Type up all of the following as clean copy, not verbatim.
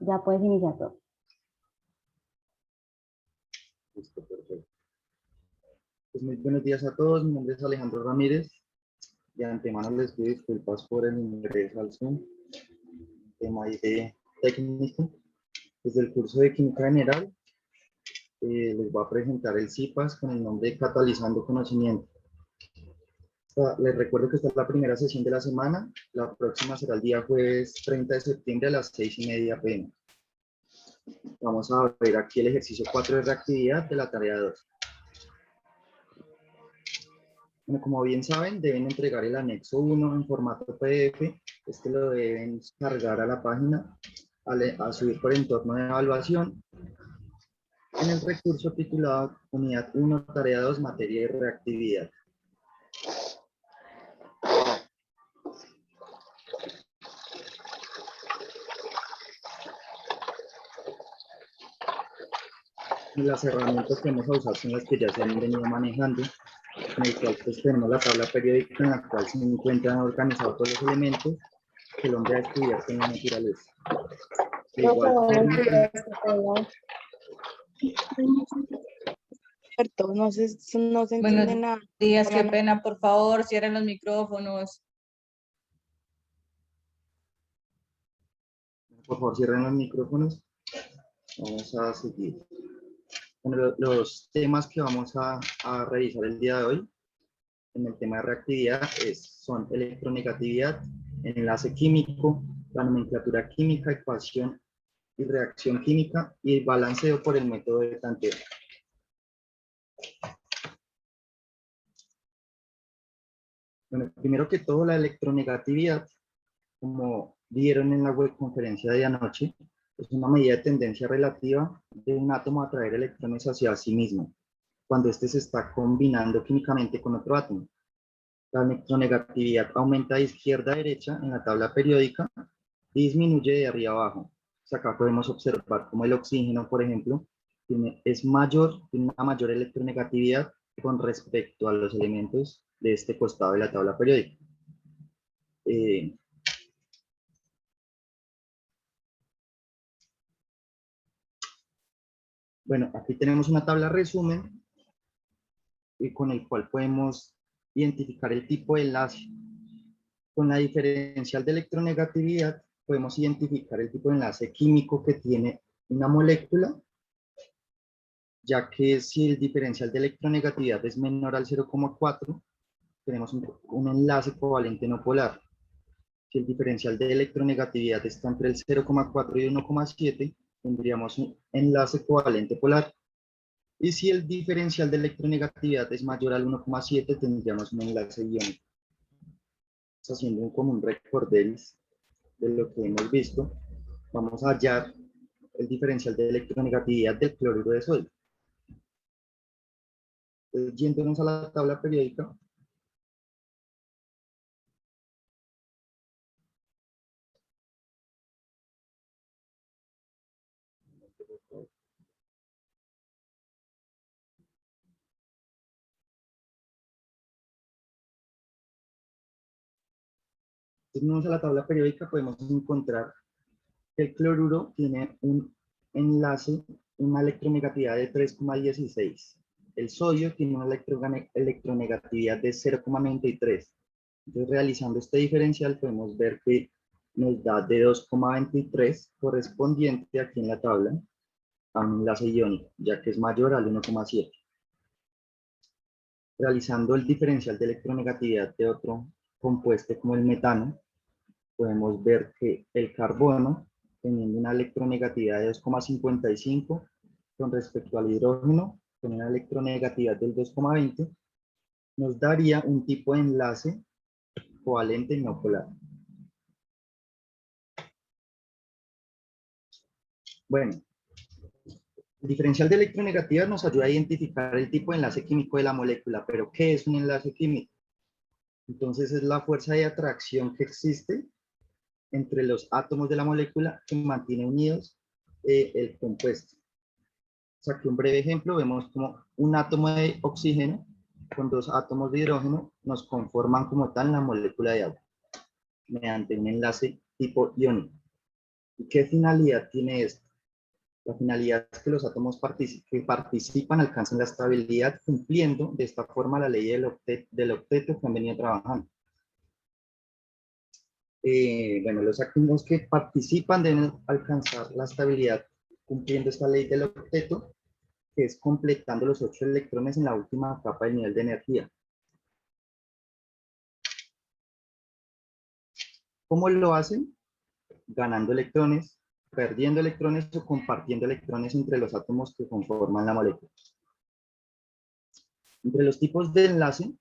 Ya puedes iniciar todo. Listo, perfecto. Pues muy buenos días a todos, mi nombre es Alejandro Ramírez. De antemano les pido disculpas por el ingreso al Zoom. Tema ahí de técnico. Desde el curso de Química General les voy a presentar el CIPAS con el nombre de Catalizando Conocimiento. Les recuerdo que esta es la primera sesión de la semana. La próxima será el día jueves 30 de septiembre a las 6:30 p.m. Vamos a ver aquí el ejercicio 4 de reactividad de la tarea 2. Bueno, como bien saben, deben entregar el anexo 1 en formato PDF. Este lo deben cargar a la página, a subir por entorno de evaluación. En el recurso titulado Unidad 1, Tarea 2, Materia de Reactividad. Las herramientas que vamos a usar son las que ya se han venido manejando, en el cual pues tenemos la tabla periódica en la cual se encuentran organizados todos los elementos que el hombre ha descubierto en la naturaleza. De igual forma, No se entiende Buenos nada. días, qué pena, por favor, cierren los micrófonos. por favor, cierren los micrófonos. Vamos a seguir. Bueno, los temas que vamos a revisar el día de hoy en el tema de reactividad son electronegatividad, enlace químico, la nomenclatura química, ecuación y reacción química y el balanceo por el método de tanteo. Bueno, primero que todo, la electronegatividad, como vieron en la webconferencia de anoche, es una medida de tendencia relativa de un átomo a atraer electrones hacia sí mismo, cuando éste se está combinando químicamente con otro átomo. La electronegatividad aumenta de izquierda a derecha en la tabla periódica y disminuye de arriba a abajo. O sea, acá podemos observar cómo el oxígeno, por ejemplo, tiene una mayor electronegatividad con respecto a los elementos de este costado de la tabla periódica. Bueno, aquí tenemos una tabla resumen con el cual podemos identificar el tipo de enlace. Con la diferencial de electronegatividad podemos identificar el tipo de enlace químico que tiene una molécula, ya que si el diferencial de electronegatividad es menor al 0,4, tenemos un enlace covalente no polar. Si el diferencial de electronegatividad está entre el 0,4 y 1,7, tendríamos un enlace covalente polar. Y si el diferencial de electronegatividad es mayor al 1,7, tendríamos un enlace iónico. Haciendo como un recorderis de lo que hemos visto, vamos a hallar el diferencial de electronegatividad del cloruro de sodio. Yéndonos a la tabla periódica, podemos encontrar que el cloruro tiene un enlace, una electronegatividad de 3,16. El sodio tiene una electronegatividad de 0,93. Entonces, realizando este diferencial, podemos ver que nos da de 2,23 correspondiente aquí en la tabla a un enlace iónico, ya que es mayor al 1,7. Realizando el diferencial de electronegatividad de otro compuesto como el metano, podemos ver que el carbono, teniendo una electronegatividad de 2,55 con respecto al hidrógeno, con una electronegatividad del 2,20, nos daría un tipo de enlace covalente no polar. Bueno, el diferencial de electronegatividad nos ayuda a identificar el tipo de enlace químico de la molécula, pero ¿qué es un enlace químico? Entonces es la fuerza de atracción que existe entre los átomos de la molécula que mantiene unidos el compuesto. O sea, que un breve ejemplo, vemos como un átomo de oxígeno con dos átomos de hidrógeno nos conforman como tal la molécula de agua. mediante un enlace tipo iónico. ¿Y qué finalidad tiene esto? La finalidad es que los átomos que participan alcancen la estabilidad cumpliendo de esta forma la ley del octeto que han venido trabajando. Bueno, los átomos que participan deben alcanzar la estabilidad cumpliendo esta ley del octeto, que es completando los 8 electrones en la última capa del nivel de energía. ¿Cómo lo hacen? Ganando electrones, perdiendo electrones o compartiendo electrones entre los átomos que conforman la molécula. Entre los tipos de enlace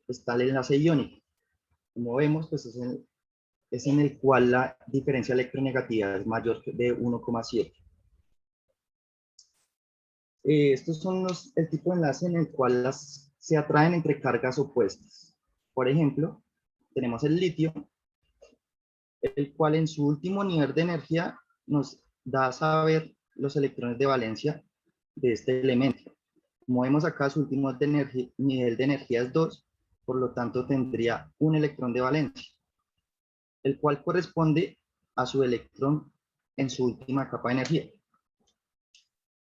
está el enlace iónico. Como vemos, pues es en el cual la diferencia electronegatividad es mayor de 1,7. Estos son el tipo de enlace en el cual se atraen entre cargas opuestas. Por ejemplo, tenemos el litio, el cual en su último nivel de energía nos da a saber los electrones de valencia de este elemento. Como vemos acá, su último nivel de energía es 2, por lo tanto tendría un electrón de valencia, el cual corresponde a su electrón en su última capa de energía.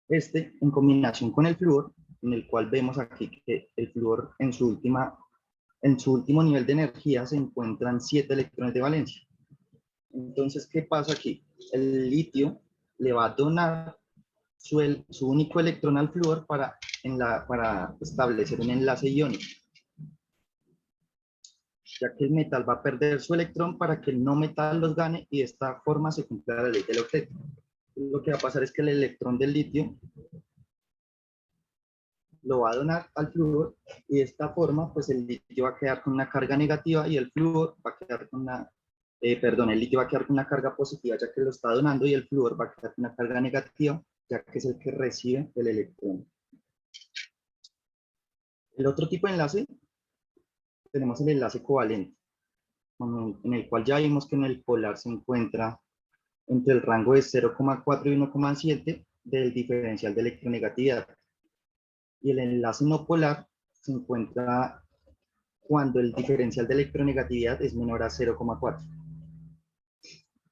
Este, en combinación con el flúor, en el cual vemos aquí que el flúor en su último nivel de energía se encuentran 7 electrones de valencia. Entonces, ¿qué pasa aquí? El litio le va a donar su único electrón al flúor para establecer un enlace iónico, ya que el metal va a perder su electrón para que el no metal los gane y de esta forma se cumpla la ley del octeto. Lo que va a pasar es que el electrón del litio lo va a donar al flúor y de esta forma pues el litio va a quedar con una carga negativa y el flúor va a quedar con el litio va a quedar con una carga positiva ya que lo está donando y el flúor va a quedar con una carga negativa ya que es el que recibe el electrón. El otro tipo de enlace tenemos el enlace covalente, en el cual ya vimos que en el polar se encuentra entre el rango de 0,4 y 1,7 del diferencial de electronegatividad. Y el enlace no polar se encuentra cuando el diferencial de electronegatividad es menor a 0,4.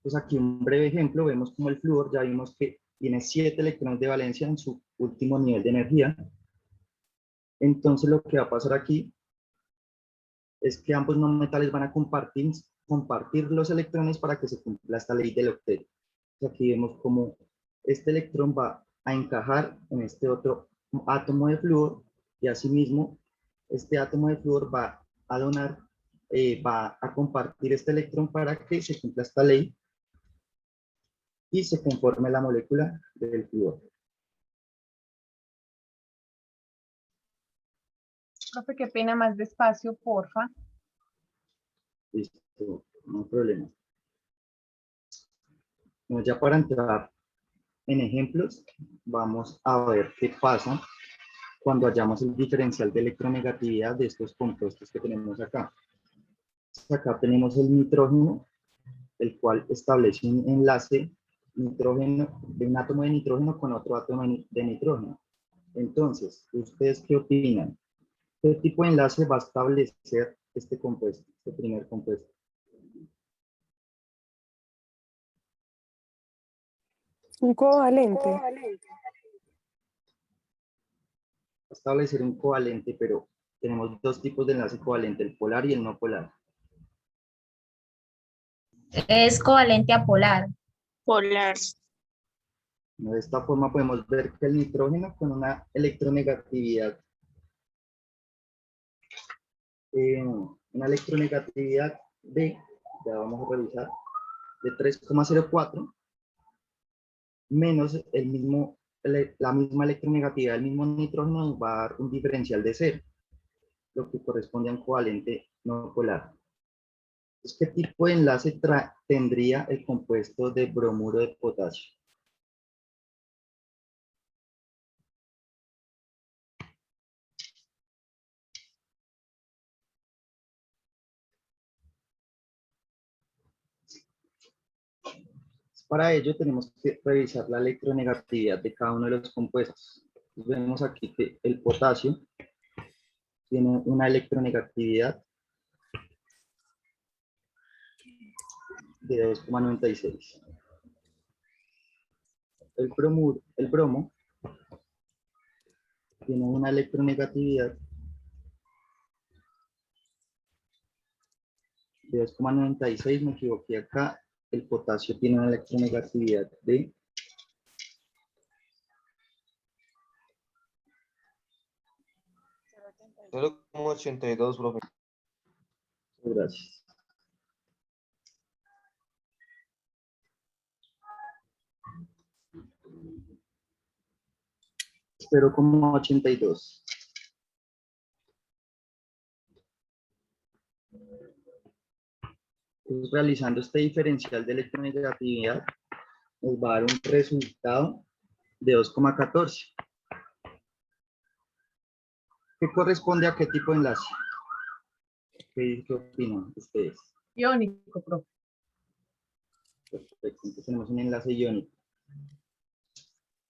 Pues aquí un breve ejemplo, vemos como el flúor ya vimos que tiene 7 electrones de valencia en su último nivel de energía. Entonces lo que va a pasar aquí es que ambos no metales van a compartir los electrones para que se cumpla esta ley del octeto. Aquí vemos como este electrón va a encajar en este otro átomo de flúor y asimismo este átomo de flúor va a donar, va a compartir este electrón para que se cumpla esta ley y se conforme la molécula del flúor. Profe, qué pena, más despacio, porfa. Listo, no hay problema. Bueno, ya para entrar en ejemplos, vamos a ver qué pasa cuando hallamos el diferencial de electronegatividad de estos compuestos que tenemos acá. Acá tenemos el nitrógeno, el cual establece un enlace nitrógeno, de un átomo de nitrógeno con otro átomo de nitrógeno. Entonces, ¿ustedes qué opinan? ¿Qué tipo de enlace va a establecer este compuesto, este primer compuesto? Un covalente. Va a establecer un covalente, pero tenemos dos tipos de enlace covalente, el polar y el no polar. Es covalente a polar. Polar. De esta forma podemos ver que el nitrógeno con una electronegatividad de, ya vamos a revisar, de 3,04 menos la misma electronegatividad del mismo nitrógeno nos va a dar un diferencial de 0, lo que corresponde a un covalente no polar. ¿Qué tipo de enlace tendría el compuesto de bromuro de potasio? Para ello tenemos que revisar la electronegatividad de cada uno de los compuestos. Vemos aquí que el potasio tiene una electronegatividad de 2,96. El bromo tiene una electronegatividad de 2,96, me equivoqué acá. El potasio tiene una electronegatividad de 0,82, profe. Gracias. Pero como 82. Entonces, realizando este diferencial de electronegatividad, nos va a dar un resultado de 2,14. ¿Qué corresponde a qué tipo de enlace? ¿Qué opinan ustedes? Iónico, profe. Perfecto, entonces tenemos un enlace iónico.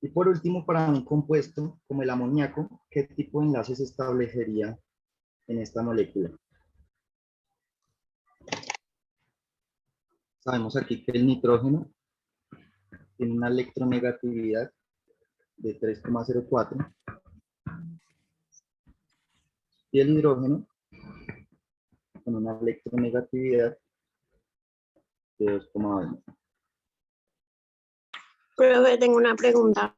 Y por último, para un compuesto como el amoníaco, ¿qué tipo de enlace se establecería en esta molécula? Sabemos aquí que el nitrógeno tiene una electronegatividad de 3,04 y el hidrógeno con una electronegatividad de 2,20. Profe, tengo una pregunta.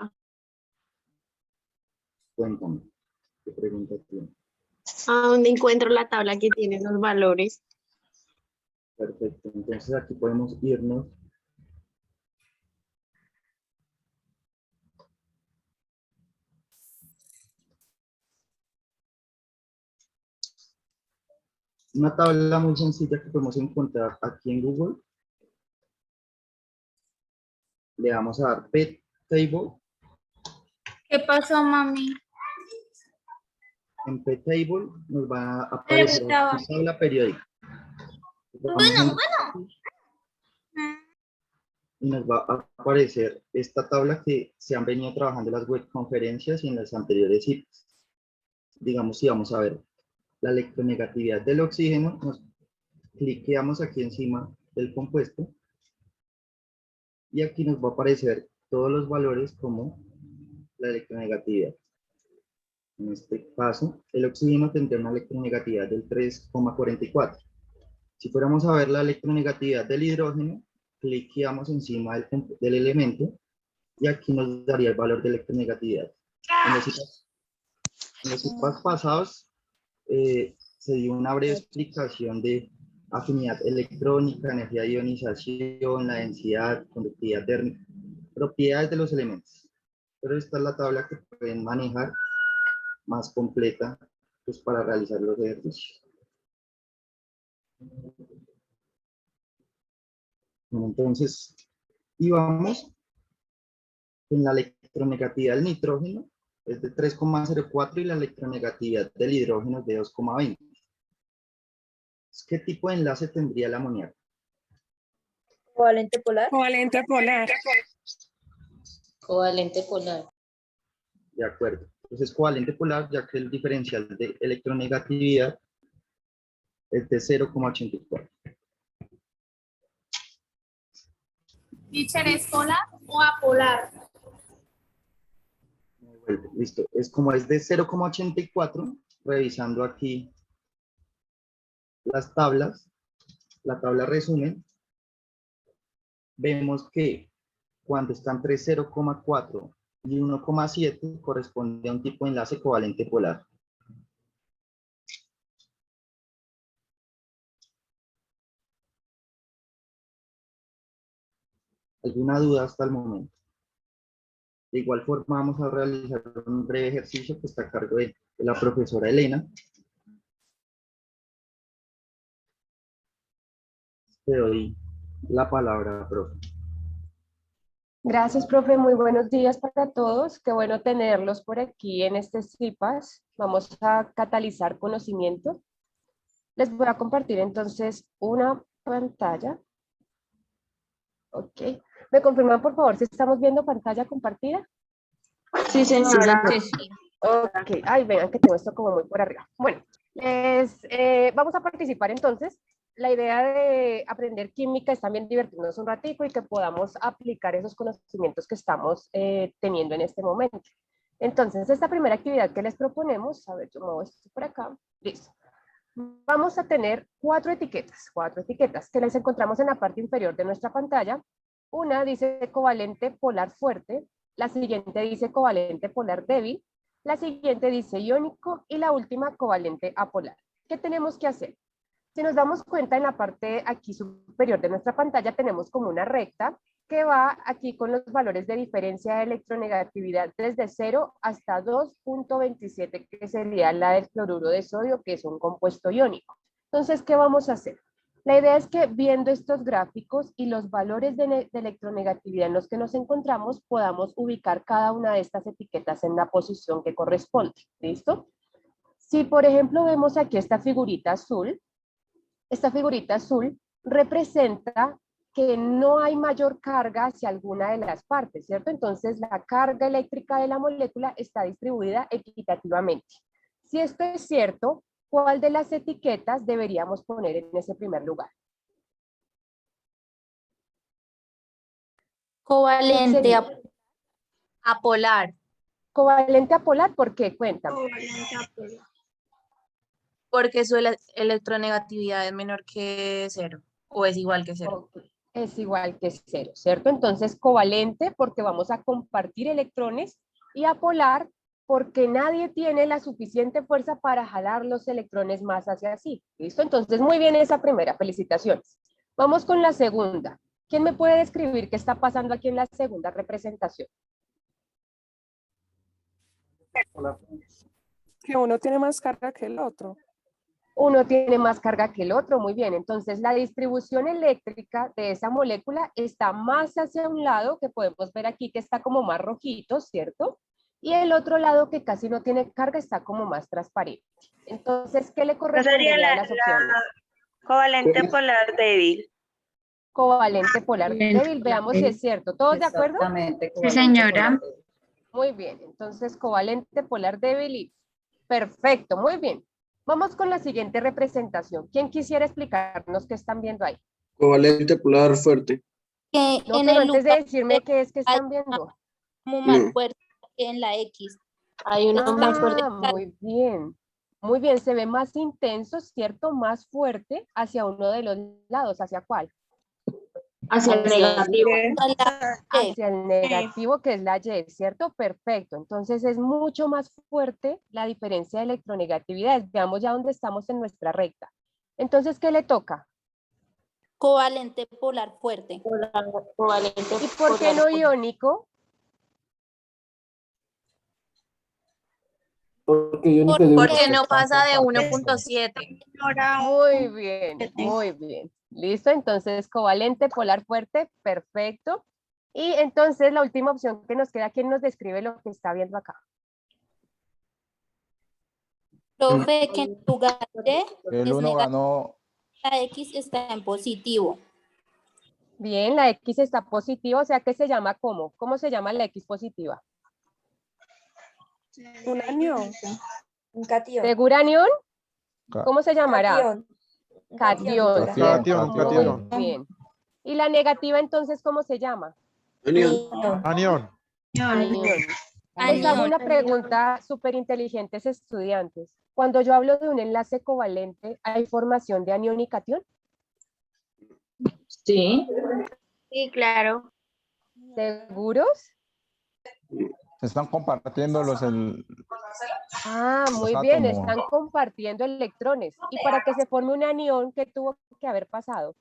Cuéntame, ¿qué pregunta tienes? ¿A dónde encuentro la tabla que tiene los valores? Perfecto, entonces aquí podemos irnos una tabla muy sencilla que podemos encontrar aquí en Google. Le vamos a dar P Table. ¿Qué pasó, mami? En P Table nos va a aparecer gustaba. una tabla periódica. Bueno. Y nos va a aparecer esta tabla que se han venido trabajando en las web conferencias y en las anteriores citas. Digamos, si vamos a ver la electronegatividad del oxígeno, nos cliqueamos aquí encima del compuesto y aquí nos va a aparecer todos los valores como la electronegatividad. En este caso, el oxígeno tendría una electronegatividad del 3,44. Si fuéramos a ver la electronegatividad del hidrógeno, cliqueamos encima del elemento y aquí nos daría el valor de electronegatividad. En los citas pasados se dio una breve explicación de afinidad electrónica, energía de ionización, la densidad, conductividad térmica, propiedades de los elementos. Pero esta es la tabla que pueden manejar más completa pues, para realizar los ejercicios. Bueno, entonces, y vamos en la electronegatividad del nitrógeno es de 3,04 y la electronegatividad del hidrógeno es de 2,20. ¿Qué tipo de enlace tendría el amoníaco? Covalente polar. Covalente polar. Covalente polar. De acuerdo. Entonces, covalente polar, ya que el diferencial de electronegatividad es de 0,84. ¿Teacher es polar o apolar? Listo. Es como es de 0,84, revisando aquí las tablas, la tabla resumen, vemos que cuando está entre 0,4 y 1,7 corresponde a un tipo de enlace covalente polar. ¿Alguna duda hasta el momento? De igual forma vamos a realizar un breve ejercicio que está a cargo de la profesora Elena. Te doy la palabra, profe. Gracias, profe. Muy buenos días para todos. Qué bueno tenerlos por aquí en este CIPAS. Vamos a catalizar conocimiento. Les voy a compartir entonces una pantalla. Ok. ¿Me confirman, por favor, si estamos viendo pantalla compartida? Sí, señora. Sí, sí. Ok. Ay, vean que tengo esto como muy por arriba. Bueno, vamos a participar entonces la idea de aprender química es también divertirnos un ratico y que podamos aplicar esos conocimientos que estamos teniendo en este momento. Entonces, esta primera actividad que les proponemos, a ver, yo muevo esto por acá, listo. Vamos a tener cuatro etiquetas que las encontramos en la parte inferior de nuestra pantalla. Una dice covalente polar fuerte, la siguiente dice covalente polar débil, la siguiente dice iónico y la última covalente apolar. ¿Qué tenemos que hacer? Si nos damos cuenta, en la parte aquí superior de nuestra pantalla tenemos como una recta que va aquí con los valores de diferencia de electronegatividad desde 0 hasta 2.27, que sería la del cloruro de sodio, que es un compuesto iónico. Entonces, ¿qué vamos a hacer? La idea es que viendo estos gráficos y los valores de electronegatividad en los que nos encontramos, podamos ubicar cada una de estas etiquetas en la posición que corresponde. ¿Listo? Si, por ejemplo, vemos aquí esta figurita azul representa que no hay mayor carga hacia alguna de las partes, ¿cierto? Entonces, la carga eléctrica de la molécula está distribuida equitativamente. Si esto es cierto, ¿cuál de las etiquetas deberíamos poner en ese primer lugar? Covalente Apolar, Covalente apolar, ¿por qué? Cuéntame. Covalente apolar. porque su electronegatividad es menor que 0 o es igual que 0. Ok, es igual que 0, ¿cierto? Entonces, covalente porque vamos a compartir electrones y apolar porque nadie tiene la suficiente fuerza para jalar los electrones más hacia sí. ¿Listo? Entonces, muy bien esa primera, felicitaciones. Vamos con la segunda. ¿Quién me puede describir qué está pasando aquí en la segunda representación? Que uno tiene más carga que el otro. Uno tiene más carga que el otro, muy bien. Entonces, la distribución eléctrica de esa molécula está más hacia un lado, que podemos ver aquí que está como más rojito, ¿cierto? Y el otro lado que casi no tiene carga está como más transparente. Entonces, ¿qué le correspondería a las opciones? Covalente polar débil. Covalente polar débil, veamos si es cierto. ¿Todos de acuerdo? Exactamente. Sí, señora. Muy bien, entonces covalente polar débil y perfecto, muy bien. Vamos con la siguiente representación. ¿Quién quisiera explicarnos qué están viendo ahí? Covalente polar fuerte. Que No, en pero el antes de lugar decirme qué es que están viendo. como más No. fuerte que en la X. Hay uno más fuerte. Muy bien. Muy bien, se ve más intenso, ¿cierto? Más fuerte hacia uno de los lados. ¿Hacia cuál? Hacia el negativo. Hacia el negativo, que es la Y, ¿cierto? Perfecto. Entonces es mucho más fuerte la diferencia de electronegatividad. Veamos ya dónde estamos en nuestra recta. Entonces, ¿qué le toca? Covalente polar fuerte. Covalente ¿Y por qué no iónico? Porque iónico es de Porque una no pasa de constante. 1.7. Muy bien, muy bien. Listo, entonces covalente polar fuerte, perfecto. Y entonces la última opción que nos queda, ¿quién nos describe lo que está viendo acá? Profe, que en lugar de El es 1 negativo, ganó. la X está en positivo. Bien, la X está positiva, o sea que se llama ¿cómo? ¿Cómo se llama la X positiva? Un anión. Un catión. ¿Segura anión? Ca- ¿Cómo se llamará? Catión. Catión. Catión, Muy bien. ¿Y la negativa entonces cómo se llama? Anión. Anión. Anión. Les hago Anión. una pregunta súper inteligentes estudiantes. Cuando yo hablo de un enlace covalente, ¿hay formación de anión y catión? Sí. Sí, claro. ¿Seguros? Se están compartiendo Ah, muy los bien, átomos. están compartiendo electrones. Y para que se forme un anión, ¿qué tuvo que haber pasado?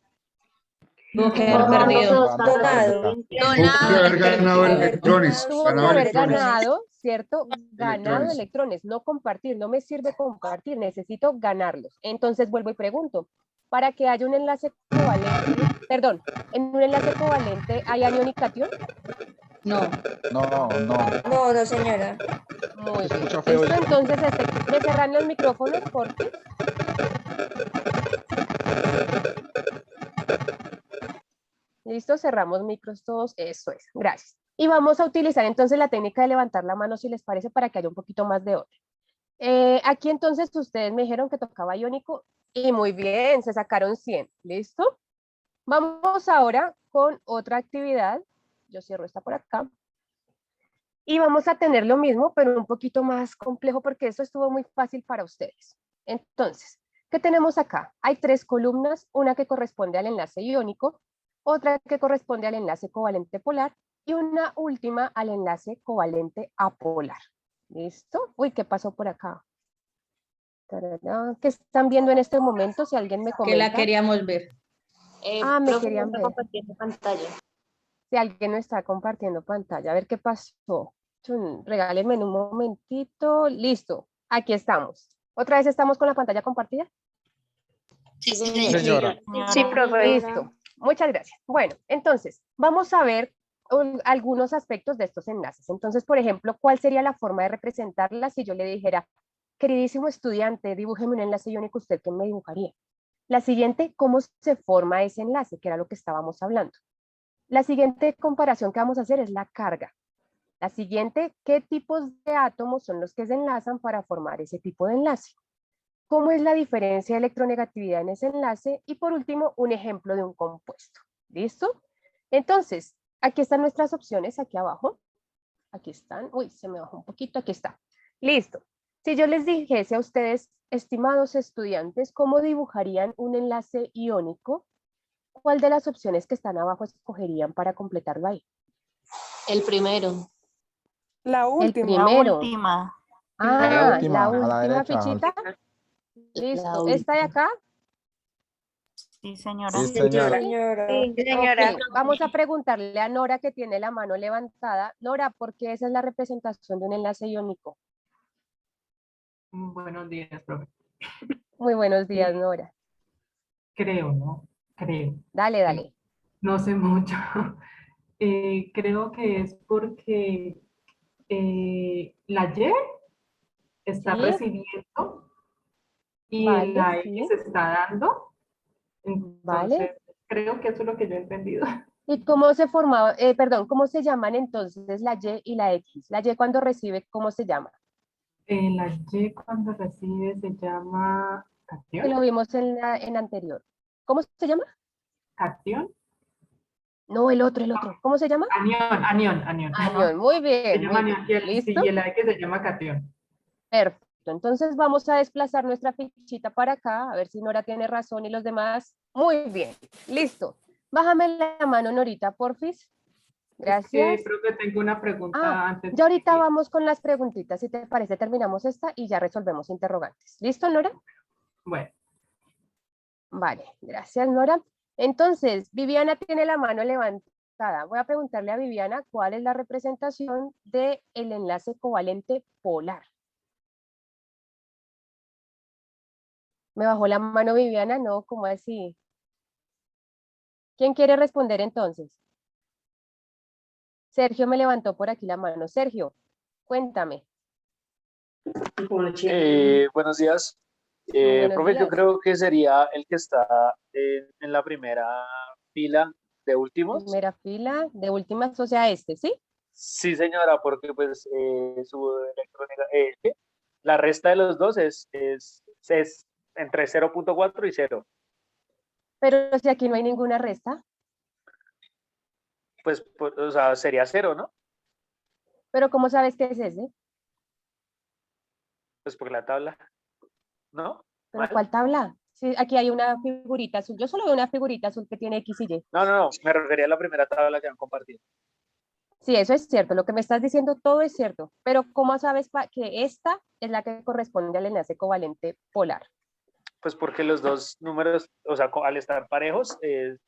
Tuvo que haber perdido. Donado. Donado. ganado electrones. Tuvo que haber ganado, ¿cierto? Ganado electrones, no compartir, no me sirve compartir, necesito ganarlos. Entonces vuelvo y pregunto, para que haya un enlace covalente, perdón, en un enlace covalente, ¿hay anión y catión? No. No, No, no, señora. Muy bien. escucha feo ¿Listo? eso. Entonces, ¿me cerran los micrófonos, porque? Listo, cerramos micros todos, eso es, gracias. Y vamos a utilizar entonces la técnica de levantar la mano, si les parece, para que haya un poquito más de orden. Aquí entonces ustedes me dijeron que tocaba iónico Y muy bien, se sacaron 100. ¿Listo? Vamos ahora con otra actividad. Yo cierro esta por acá. Y vamos a tener lo mismo, pero un poquito más complejo porque esto estuvo muy fácil para ustedes. Entonces, ¿qué tenemos acá? Hay 3 columnas, una que corresponde al enlace iónico, otra que corresponde al enlace covalente polar y una última al enlace covalente apolar. ¿Listo? Uy, ¿qué pasó por acá? Tararán. ¿Qué están viendo en este momento? Si alguien me comenta. Que la queríamos ver. Me Profe, querían está ver. compartiendo pantalla. Si alguien no está compartiendo pantalla, a ver qué pasó. Regálenme en un momentito. Listo, aquí estamos. ¿Otra vez estamos con la pantalla compartida? Sí, Señora. Sí, profe. Listo, muchas gracias. Bueno, entonces, vamos a ver algunos aspectos de estos enlaces. Entonces, por ejemplo, ¿cuál sería la forma de representarla si yo le dijera, queridísimo estudiante, dibújeme un enlace iónico, ¿usted qué me dibujaría? La siguiente, ¿cómo se forma ese enlace? Que era lo que estábamos hablando. La siguiente comparación que vamos a hacer es la carga. La siguiente, ¿qué tipos de átomos son los que se enlazan para formar ese tipo de enlace? ¿Cómo es la diferencia de electronegatividad en ese enlace? Y por último, un ejemplo de un compuesto. ¿Listo? Entonces, aquí están nuestras opciones, aquí abajo. Aquí están. Uy, se me bajó un poquito, aquí está. Listo. Si yo les dijese a ustedes, estimados estudiantes, ¿cómo dibujarían un enlace iónico? ¿Cuál de las opciones que están abajo escogerían para completarlo ahí? El primero. La El última. primero. Última. La última, a la última derecha. fichita. Listo. La ¿Esta de acá? Sí, señora. Sí, Sí, señora. señora. Ok, vamos a preguntarle a Nora que tiene la mano levantada. Nora, ¿por qué esa es la representación de un enlace iónico? Buenos días, profe. Muy buenos días, Nora. Creo, ¿no? Creo. Dale, dale. No sé mucho. Creo que es porque la Y está Sí. recibiendo y Vale, la sí. X está dando. Entonces, Vale. creo que eso es lo que yo he entendido. ¿Y cómo se formaba, perdón, cómo se llaman entonces la Y y la X? La Y cuando recibe, ¿cómo se llama? La Y cuando recibe se llama Que cation. lo vimos en anterior. ¿Cómo se llama? Cation. No, el otro. ¿Cómo se llama? Anión. Anión. Muy Se bien, llama muy anión. bien. ¿Listo? Y el X se llama cation. Perfecto. Entonces vamos a desplazar nuestra fichita para acá, a ver si Nora tiene razón y los demás. Muy bien. Listo. Bájame la mano, Norita, porfis. Gracias. Creo que tengo una pregunta antes. Ya ahorita vamos con las preguntitas. Si te parece, terminamos esta y ya resolvemos interrogantes. ¿Listo, Nora? Bueno. Vale, gracias, Nora. Entonces, Viviana tiene la mano levantada. Voy a preguntarle a Viviana cuál es la representación del enlace covalente polar. ¿Me bajó la mano Viviana? No, ¿cómo así? ¿Quién quiere responder entonces? Sergio me levantó por aquí la mano. Sergio, cuéntame. Buenos días. Buenos Profe, yo días. creo que sería el que está en la primera fila de últimos. Primera fila de últimas, o sea, ¿sí? Sí, señora, porque pues la resta de los dos es entre 0.4 y 0. Pero si aquí no hay ninguna resta. Pues, o sea, sería 0, ¿no? Pero ¿cómo sabes que es ese? Pues por la tabla, ¿no? ¿Pero ¿Mal? cuál tabla? Sí, aquí hay una figurita azul. Yo solo veo una figurita azul que tiene X y Y. No, me refería a la primera tabla que han compartido. Sí, eso es cierto. Lo que me estás diciendo todo es cierto. Pero ¿cómo sabes que esta es la que corresponde al enlace covalente polar? Pues porque los dos números, o sea, al estar parejos,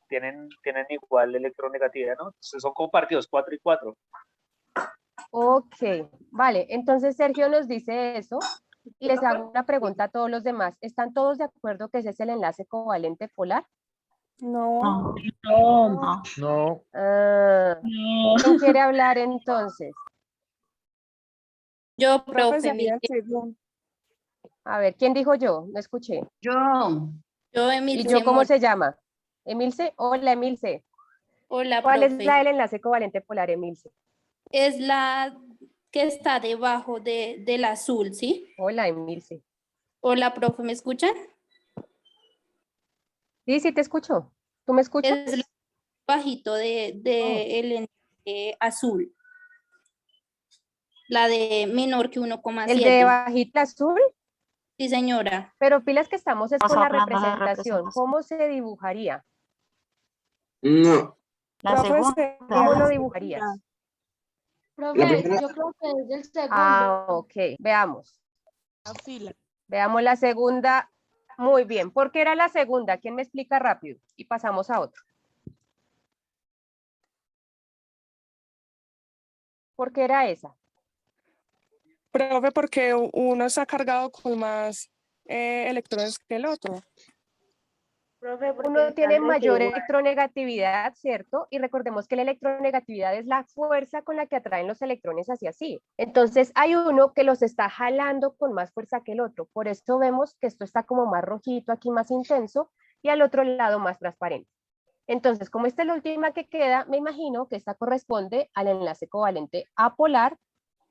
tienen igual electronegatividad, ¿no? Entonces son compartidos 4 y 4. Ok, vale. Entonces Sergio nos dice eso y les hago una pregunta a todos los demás. ¿Están todos de acuerdo que ese es el enlace covalente polar? No. No. ¿Quién quiere hablar entonces? Yo, Profe, profe, sería el segundo. A ver, ¿quién dijo yo? No escuché. Yo, Emilce. ¿Y yo cómo se llama? ¿Emilce? Hola, Emilce. Hola, ¿Cuál es profe. la del enlace covalente polar, Emilce? Es la que está debajo del azul, ¿sí? Hola, Emilce. Hola, profe, ¿me escuchan? Sí, sí te escucho. ¿Tú me escuchas? Es lo bajito de el enlace azul. La de menor que 1,7. ¿El de bajita azul? Sí, señora. Pero pilas que estamos es Estamos con la hablando de representación. representación. ¿Cómo se dibujaría? No. La Profe, segunda. ¿Cómo lo sería dibujarías? La primera. yo creo que es del segundo. Ah, ok. Veamos. la fila. Veamos la segunda. Muy bien. ¿Por qué era la segunda? ¿Quién me explica rápido? Y pasamos a otro. ¿Por qué era esa? Profe, porque uno está cargado con más electrones que el otro. Profe, porque Uno están tiene mayor desiguales. electronegatividad, ¿cierto? Y recordemos que la electronegatividad es la fuerza con la que atraen los electrones hacia sí. Entonces hay uno que los está jalando con más fuerza que el otro. Por eso vemos que esto está como más rojito, aquí más intenso, y al otro lado más transparente. Entonces, como esta es la última que queda, me imagino que esta corresponde al enlace covalente apolar,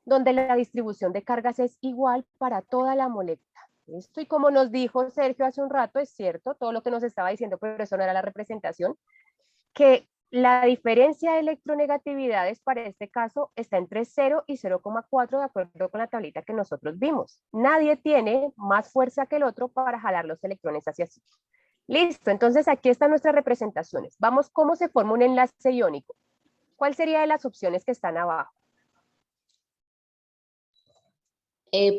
donde la distribución de cargas es igual para toda la molécula. ¿Listo? Y como nos dijo Sergio hace un rato, es cierto, todo lo que nos estaba diciendo, pero eso no era la representación, que la diferencia de electronegatividades para este caso está entre 0 y 0,4 de acuerdo con la tablita que nosotros vimos. Nadie tiene más fuerza que el otro para jalar los electrones hacia sí. Listo, entonces aquí están nuestras representaciones. Vamos, ¿cómo se forma un enlace iónico? ¿Cuál sería de las opciones que están abajo?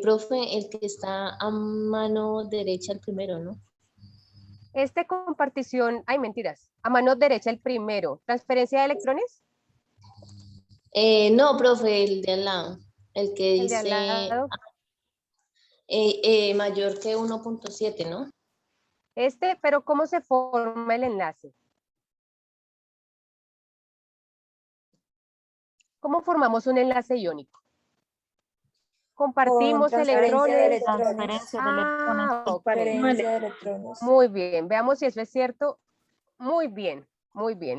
Profe, el que está a mano derecha, el primero, ¿no? Este compartición, ay mentiras, a mano derecha el primero, ¿transferencia de electrones? No, profe, el de al lado. El que El de al dice lado. mayor que 1.7, ¿no? Este, pero ¿cómo se forma el enlace? ¿Cómo formamos un enlace iónico? Compartimos transferencia de electrones. Transferencia de electrones. Ok. Transferencia de electrones. Muy bien, veamos si eso es cierto. Muy bien,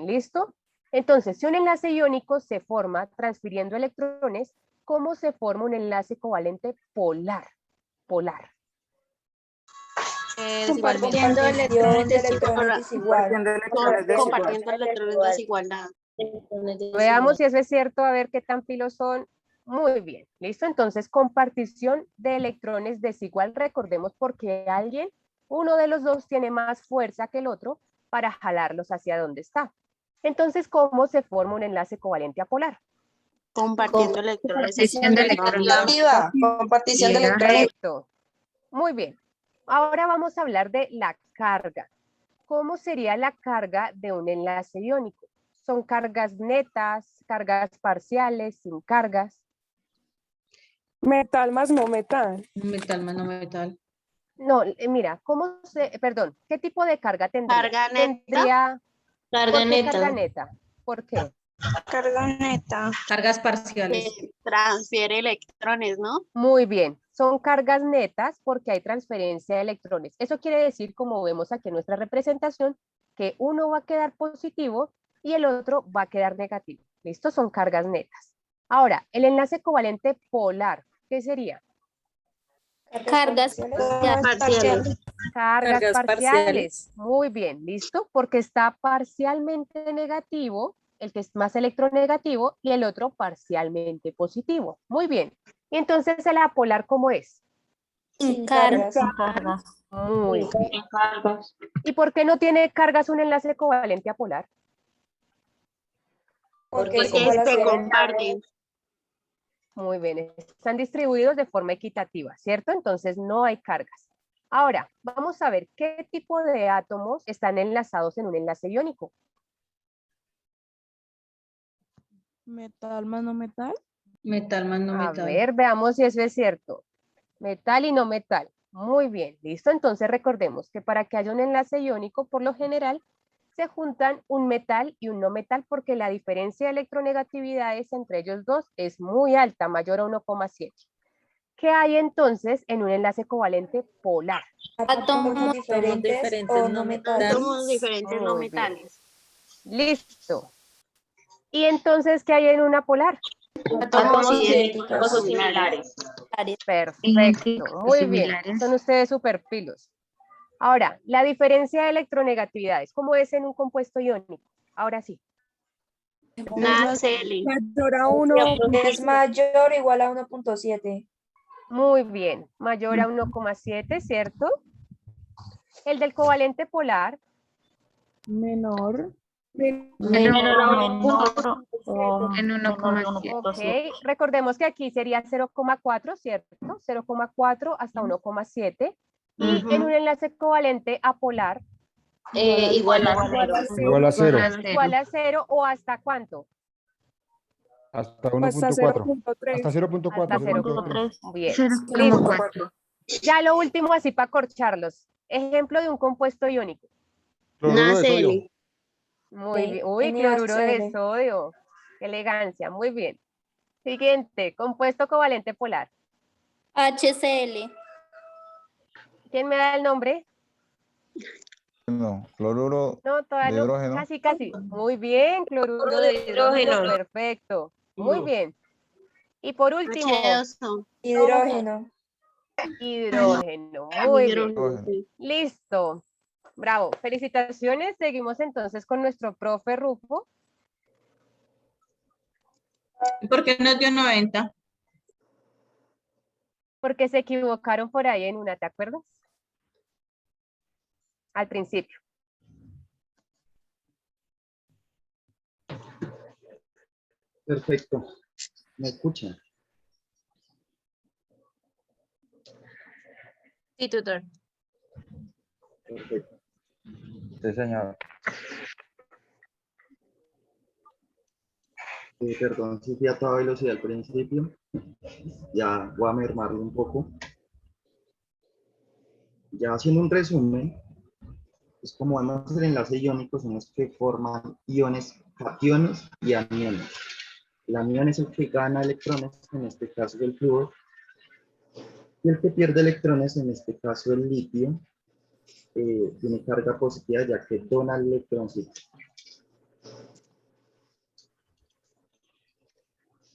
¿listo? Entonces, si un enlace iónico se forma transfiriendo electrones, ¿cómo se forma un enlace covalente polar? Polar. Compartiendo Compartición de electrones electrones desigual. compartiendo electrones de desigualdad. Veamos si eso es cierto, a ver qué tan filos son. Muy bien, ¿listo? Entonces, compartición de electrones desigual, recordemos porque uno de los dos tiene más fuerza que el otro para jalarlos hacia donde está. Entonces, ¿cómo se forma un enlace covalente apolar? Compartiendo electrones. Compartición de electrones. Perfecto. Muy bien. Ahora vamos a hablar de la carga. ¿Cómo sería la carga de un enlace iónico? ¿Son cargas netas, cargas parciales, sin cargas? Metal más no metal. Metal más no metal. No, mira, perdón, ¿qué tipo de carga tendría? Carga neta. Tendría, Carga ¿por qué neta. carga neta? ¿Por qué? Carga neta. Cargas parciales. Transfiere electrones, ¿no? Muy bien, son cargas netas porque hay transferencia de electrones. Eso quiere decir, como vemos aquí en nuestra representación, que uno va a quedar positivo y el otro va a quedar negativo. ¿Listo? Son cargas netas. Ahora, el enlace covalente polar, ¿qué sería? Cargas Parciales. Cargas parciales. Muy bien, ¿listo? Porque está parcialmente negativo, el que es más electronegativo, y el otro parcialmente positivo. Muy bien. Y entonces el apolar, ¿cómo es? sin cargas. Sin cargas. Muy bien. ¿Y por qué no tiene cargas un enlace covalente apolar? Porque se comparten. Muy bien, están distribuidos de forma equitativa, ¿cierto? Entonces no hay cargas. Ahora, vamos a ver qué tipo de átomos están enlazados en un enlace iónico. Metal más no metal. Metal más no A metal. ver, veamos si eso es cierto. Metal y no metal. Muy bien, listo. Entonces recordemos que para que haya un enlace iónico, por lo general, se juntan un metal y un no metal porque la diferencia de electronegatividades entre ellos dos es muy alta, mayor a 1,7. ¿Qué hay entonces en un enlace covalente polar? átomos diferentes o no metales. Átomos diferentes no Muy bien. metales. Listo. ¿Y entonces qué hay en una polar? Átomos idénticos o similares. Perfecto, muy bien. Son ustedes súper pilos. Ahora, la diferencia de electronegatividades, ¿cómo es en un compuesto iónico? Ahora sí. NaCl. Mayor a 1. Es mayor o igual a 1.7. Muy bien, mayor a 1,7, ¿cierto? El del covalente polar. Menor. En 1,7. Ok, recordemos que aquí sería 0,4, ¿cierto? 0,4 hasta 1,7. Y en un enlace covalente apolar, Igual a 0. Igual a 0. igual a 0 o hasta ¿cuánto? Hasta Hasta 1.4. 0.3. Hasta 0.4. Hasta 0.3. 0,3. Bien, listo. Ya lo último, así para corcharlos. Ejemplo de un compuesto iónico. Cloruro de sodio. NaCl. Muy Sí, bien. Uy, cloruro de NaCl. sodio. Qué elegancia, muy bien. Siguiente, compuesto covalente polar. HCl. ¿Quién me da el nombre? No, cloruro No, de todavía no. hidrógeno. Casi, casi. Muy bien, cloruro de hidrógeno. Perfecto. Muy bien. Y por último, Hidrógeno. hidrógeno. Muy bien. Hidrógeno. Listo. Bravo. Felicitaciones. Seguimos entonces con nuestro profe Rufo. ¿Por qué nos dio 90? Porque se equivocaron por ahí en una, ¿te acuerdas? Al principio. Perfecto. ¿Me escuchan? Sí, tutor. Perfecto. Sí, señor. Perdón si fui a toda velocidad al principio. Ya voy a mermarlo un poco. Ya haciendo un resumen, es como vemos el enlace iónico, son los que forman iones, cationes y aniones. El anión es el que gana electrones, en este caso el flúor, y el que pierde electrones, en este caso el litio, tiene carga positiva ya que dona el electroncito.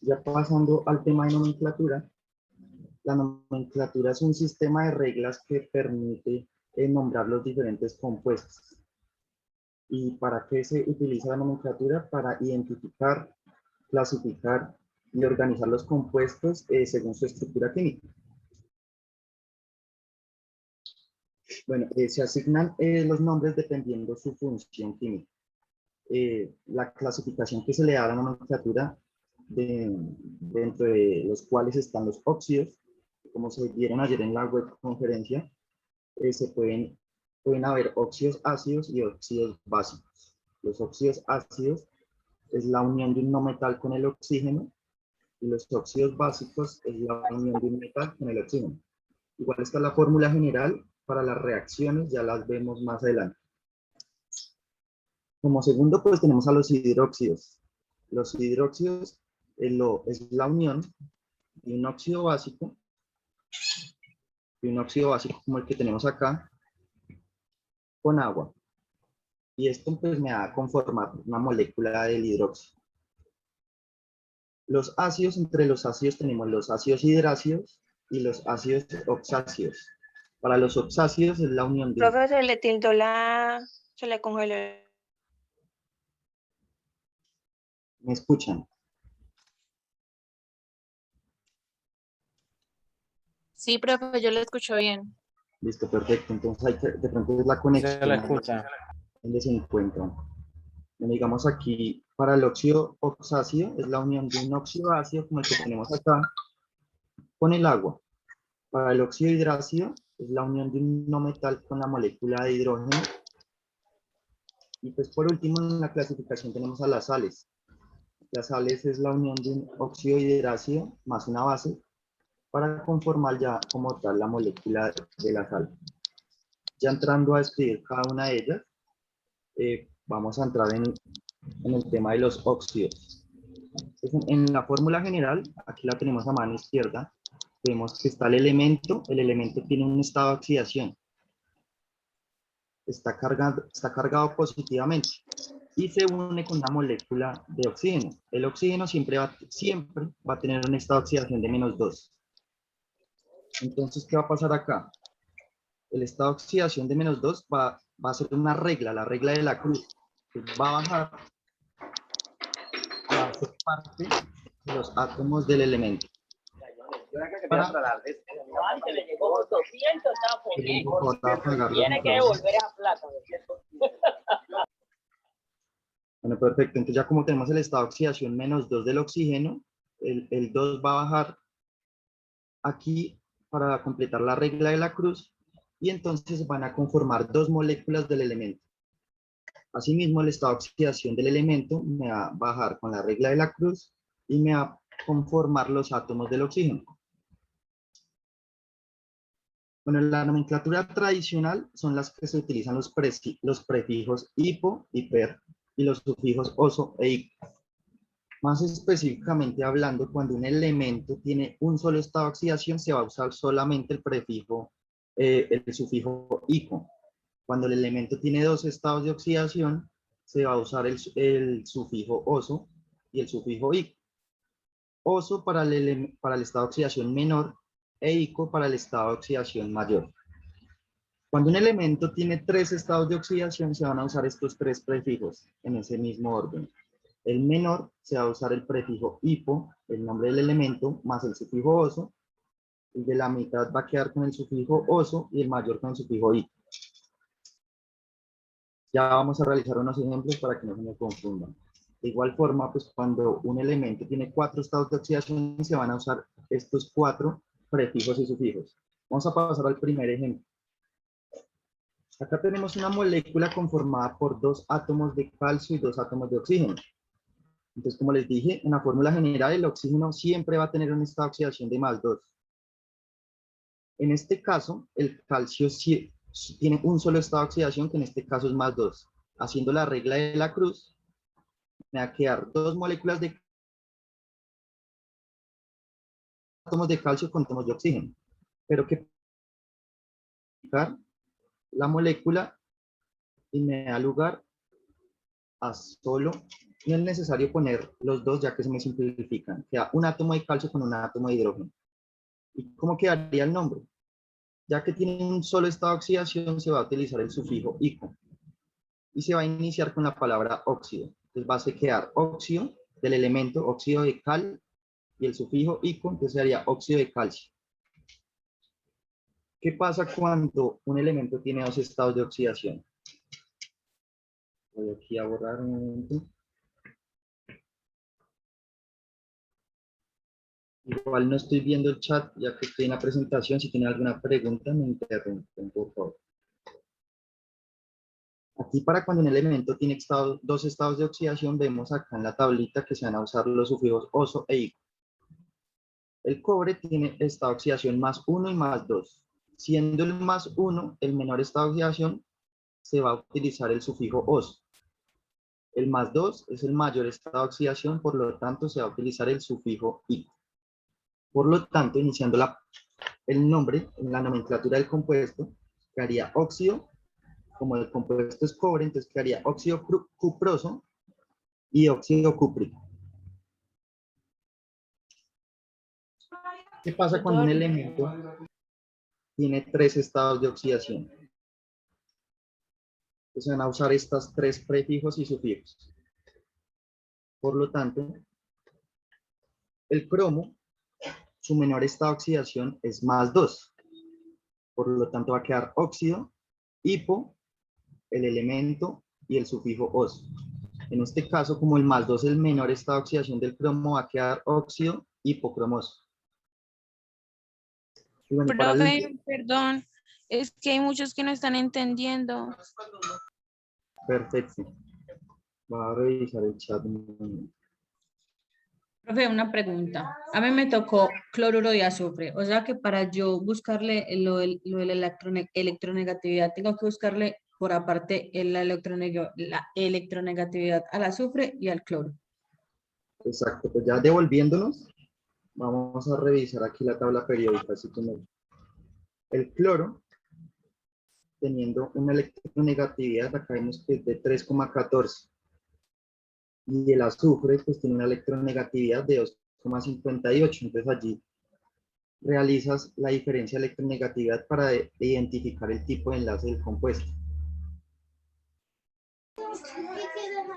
Ya pasando al tema de nomenclatura, la nomenclatura es un sistema de reglas que permite nombrar los diferentes compuestos. ¿Y para qué se utiliza la nomenclatura? Para identificar, clasificar y organizar los compuestos según su estructura química. Bueno, se asignan los nombres dependiendo su función química. La clasificación que se le da a la nomenclatura, dentro de los cuales están los óxidos, como se vieron ayer en la web conferencia, pueden haber óxidos ácidos y óxidos básicos. Los óxidos ácidos es la unión de un no metal con el oxígeno, y los óxidos básicos es la unión de un metal con el oxígeno. Igual está la fórmula general para las reacciones, ya las vemos más adelante. Como segundo, pues tenemos a los hidróxidos. Los hidróxidos es la unión de un óxido básico, como el que tenemos acá, con agua. Y esto pues me va a conformar una molécula del hidróxido. Los ácidos, entre los ácidos tenemos los ácidos hidrácidos y los ácidos oxácidos. Para los oxácidos es la unión de... Profe, se le tildó se le congeló. ¿Me escuchan? Sí, profe, yo lo escucho bien. Listo, perfecto. Entonces ahí de pronto es la conexión. Se la escucha. Donde se encuentran. Bueno, digamos aquí, para el óxido oxácido es la unión de un óxido ácido, como el que tenemos acá, con el agua. Para el óxido hidrácido es la unión de un no metal con la molécula de hidrógeno. Y pues por último en la clasificación tenemos a las sales. Las sales es la unión de un óxido hidrácido más una base para conformar ya como tal la molécula de la sal. Ya entrando a escribir cada una de ellas, vamos a entrar en el tema de los óxidos. Entonces, en la fórmula general, aquí la tenemos a mano izquierda, vemos que está el elemento tiene un estado de oxidación. Está cargado positivamente y se une con una molécula de oxígeno. El oxígeno siempre va a tener un estado de oxidación de -2. Entonces, ¿qué va a pasar acá? el estado de oxidación de -2 va a ser una regla, la regla de la cruz, que va a bajar a ser parte de los átomos del elemento. Para Bueno, perfecto. Entonces ya como tenemos el estado de oxidación -2 del oxígeno, el 2 va a bajar aquí para completar la regla de la cruz y entonces van a conformar dos moléculas del elemento. Asimismo, el estado de oxidación del elemento me va a bajar con la regla de la cruz y me va a conformar los átomos del oxígeno. Bueno, en la nomenclatura tradicional son las que se utilizan los prefijos hipo, hiper y los sufijos oso e ico. Más específicamente hablando, cuando un elemento tiene un solo estado de oxidación, se va a usar solamente el prefijo, el sufijo ico. Cuando el elemento tiene dos estados de oxidación, se va a usar el sufijo oso y el sufijo ico. Oso para el estado de oxidación menor e ico para el estado de oxidación mayor. Cuando un elemento tiene tres estados de oxidación, se van a usar estos tres prefijos en ese mismo orden. El menor se va a usar el prefijo hipo, el nombre del elemento, más el sufijo oso. El de la mitad va a quedar con el sufijo oso y el mayor con el sufijo ico. Ya vamos a realizar unos ejemplos para que no se me confundan. De igual forma, pues cuando un elemento tiene 4 estados de oxidación, se van a usar estos 4 prefijos y sufijos. Vamos a pasar al primer ejemplo. Acá tenemos una molécula conformada por 2 átomos de calcio y 2 átomos de oxígeno. Entonces, como les dije, en la fórmula general el oxígeno siempre va a tener un estado de oxidación de +2. En este caso, el calcio tiene un solo estado de oxidación, que en este caso es +2. Haciendo la regla de la cruz, me va a quedar 2 moléculas de átomos de calcio con átomos de oxígeno. Pero que la molécula y me da lugar a solo, no es necesario poner los dos ya que se me simplifican. Queda un átomo de calcio con un átomo de hidrógeno. ¿Y cómo quedaría el nombre? Ya que tiene un solo estado de oxidación, se va a utilizar el sufijo ico. Y se va a iniciar con la palabra óxido. Entonces va a quedar óxido del elemento, óxido de cal, y el sufijo ico, entonces sería óxido de calcio. ¿Qué pasa cuando un elemento tiene dos estados de oxidación? Voy aquí a borrar un momento. Igual no estoy viendo el chat, ya que estoy en la presentación. Si tienen alguna pregunta, me interrumpen, por favor. Aquí para cuando un elemento tiene dos estados de oxidación, vemos acá en la tablita que se van a usar los sufijos oso e ico. El cobre tiene estado de oxidación +1 y +2. Siendo el +1 el menor estado de oxidación, se va a utilizar el sufijo oso. El +2 es el mayor estado de oxidación, por lo tanto se va a utilizar el sufijo ico. Por lo tanto, iniciando el nombre en la nomenclatura del compuesto, quedaría óxido, como el compuesto es cobre, entonces quedaría óxido cuproso y óxido cúprico. ¿Qué pasa cuando un elemento tiene 3 estados de oxidación? Entonces van a usar estos 3 prefijos y sufijos. Por lo tanto, el cromo, su menor estado de oxidación es +2. Por lo tanto va a quedar óxido, hipo, el elemento y el sufijo oso. En este caso, como el +2 es el menor estado de oxidación del cromo, va a quedar óxido hipocromoso. Y bueno, Profe, perdón, es que hay muchos que no están entendiendo. Perfecto. Voy a revisar el chat un momento. Profe, una pregunta. A mí me tocó cloruro de azufre. O sea que para yo buscarle lo de la electronegatividad, tengo que buscarle por aparte la electronegatividad al azufre y al cloro. Exacto. Pues ya devolviéndonos, vamos a revisar aquí la tabla periódica. Así que el cloro, teniendo una electronegatividad, acá vemos que es de 3,14. Y el azufre pues tiene una electronegatividad de 2,58, entonces allí realizas la diferencia de electronegatividad para identificar el tipo de enlace del compuesto.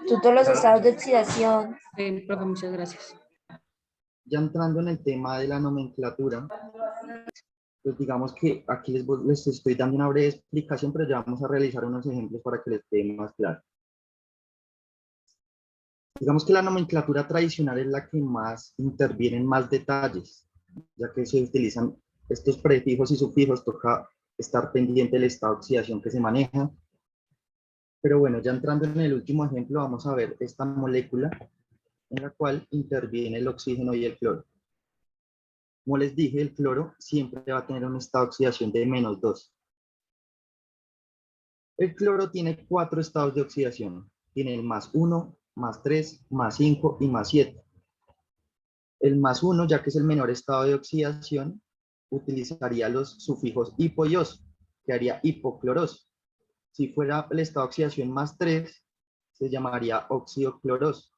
Tú todos los estados de oxidación. Profe, muchas gracias. Ya entrando en el tema de la nomenclatura, pues digamos que aquí les estoy dando una breve explicación, pero ya vamos a realizar unos ejemplos para que les quede más claro. Digamos que la nomenclatura tradicional es la que más interviene en más detalles, ya que se utilizan estos prefijos y sufijos, toca estar pendiente del estado de oxidación que se maneja. Pero bueno, ya entrando en el último ejemplo, vamos a ver esta molécula en la cual interviene el oxígeno y el cloro. Como les dije, el cloro siempre va a tener un estado de oxidación de -2. El cloro tiene 4 estados de oxidación. Tiene el +1, +3, +5 y +7. El +1, ya que es el menor estado de oxidación, utilizaría los sufijos hipo y oso, que haría hipocloroso. Si fuera el estado de oxidación +3, se llamaría óxido cloroso.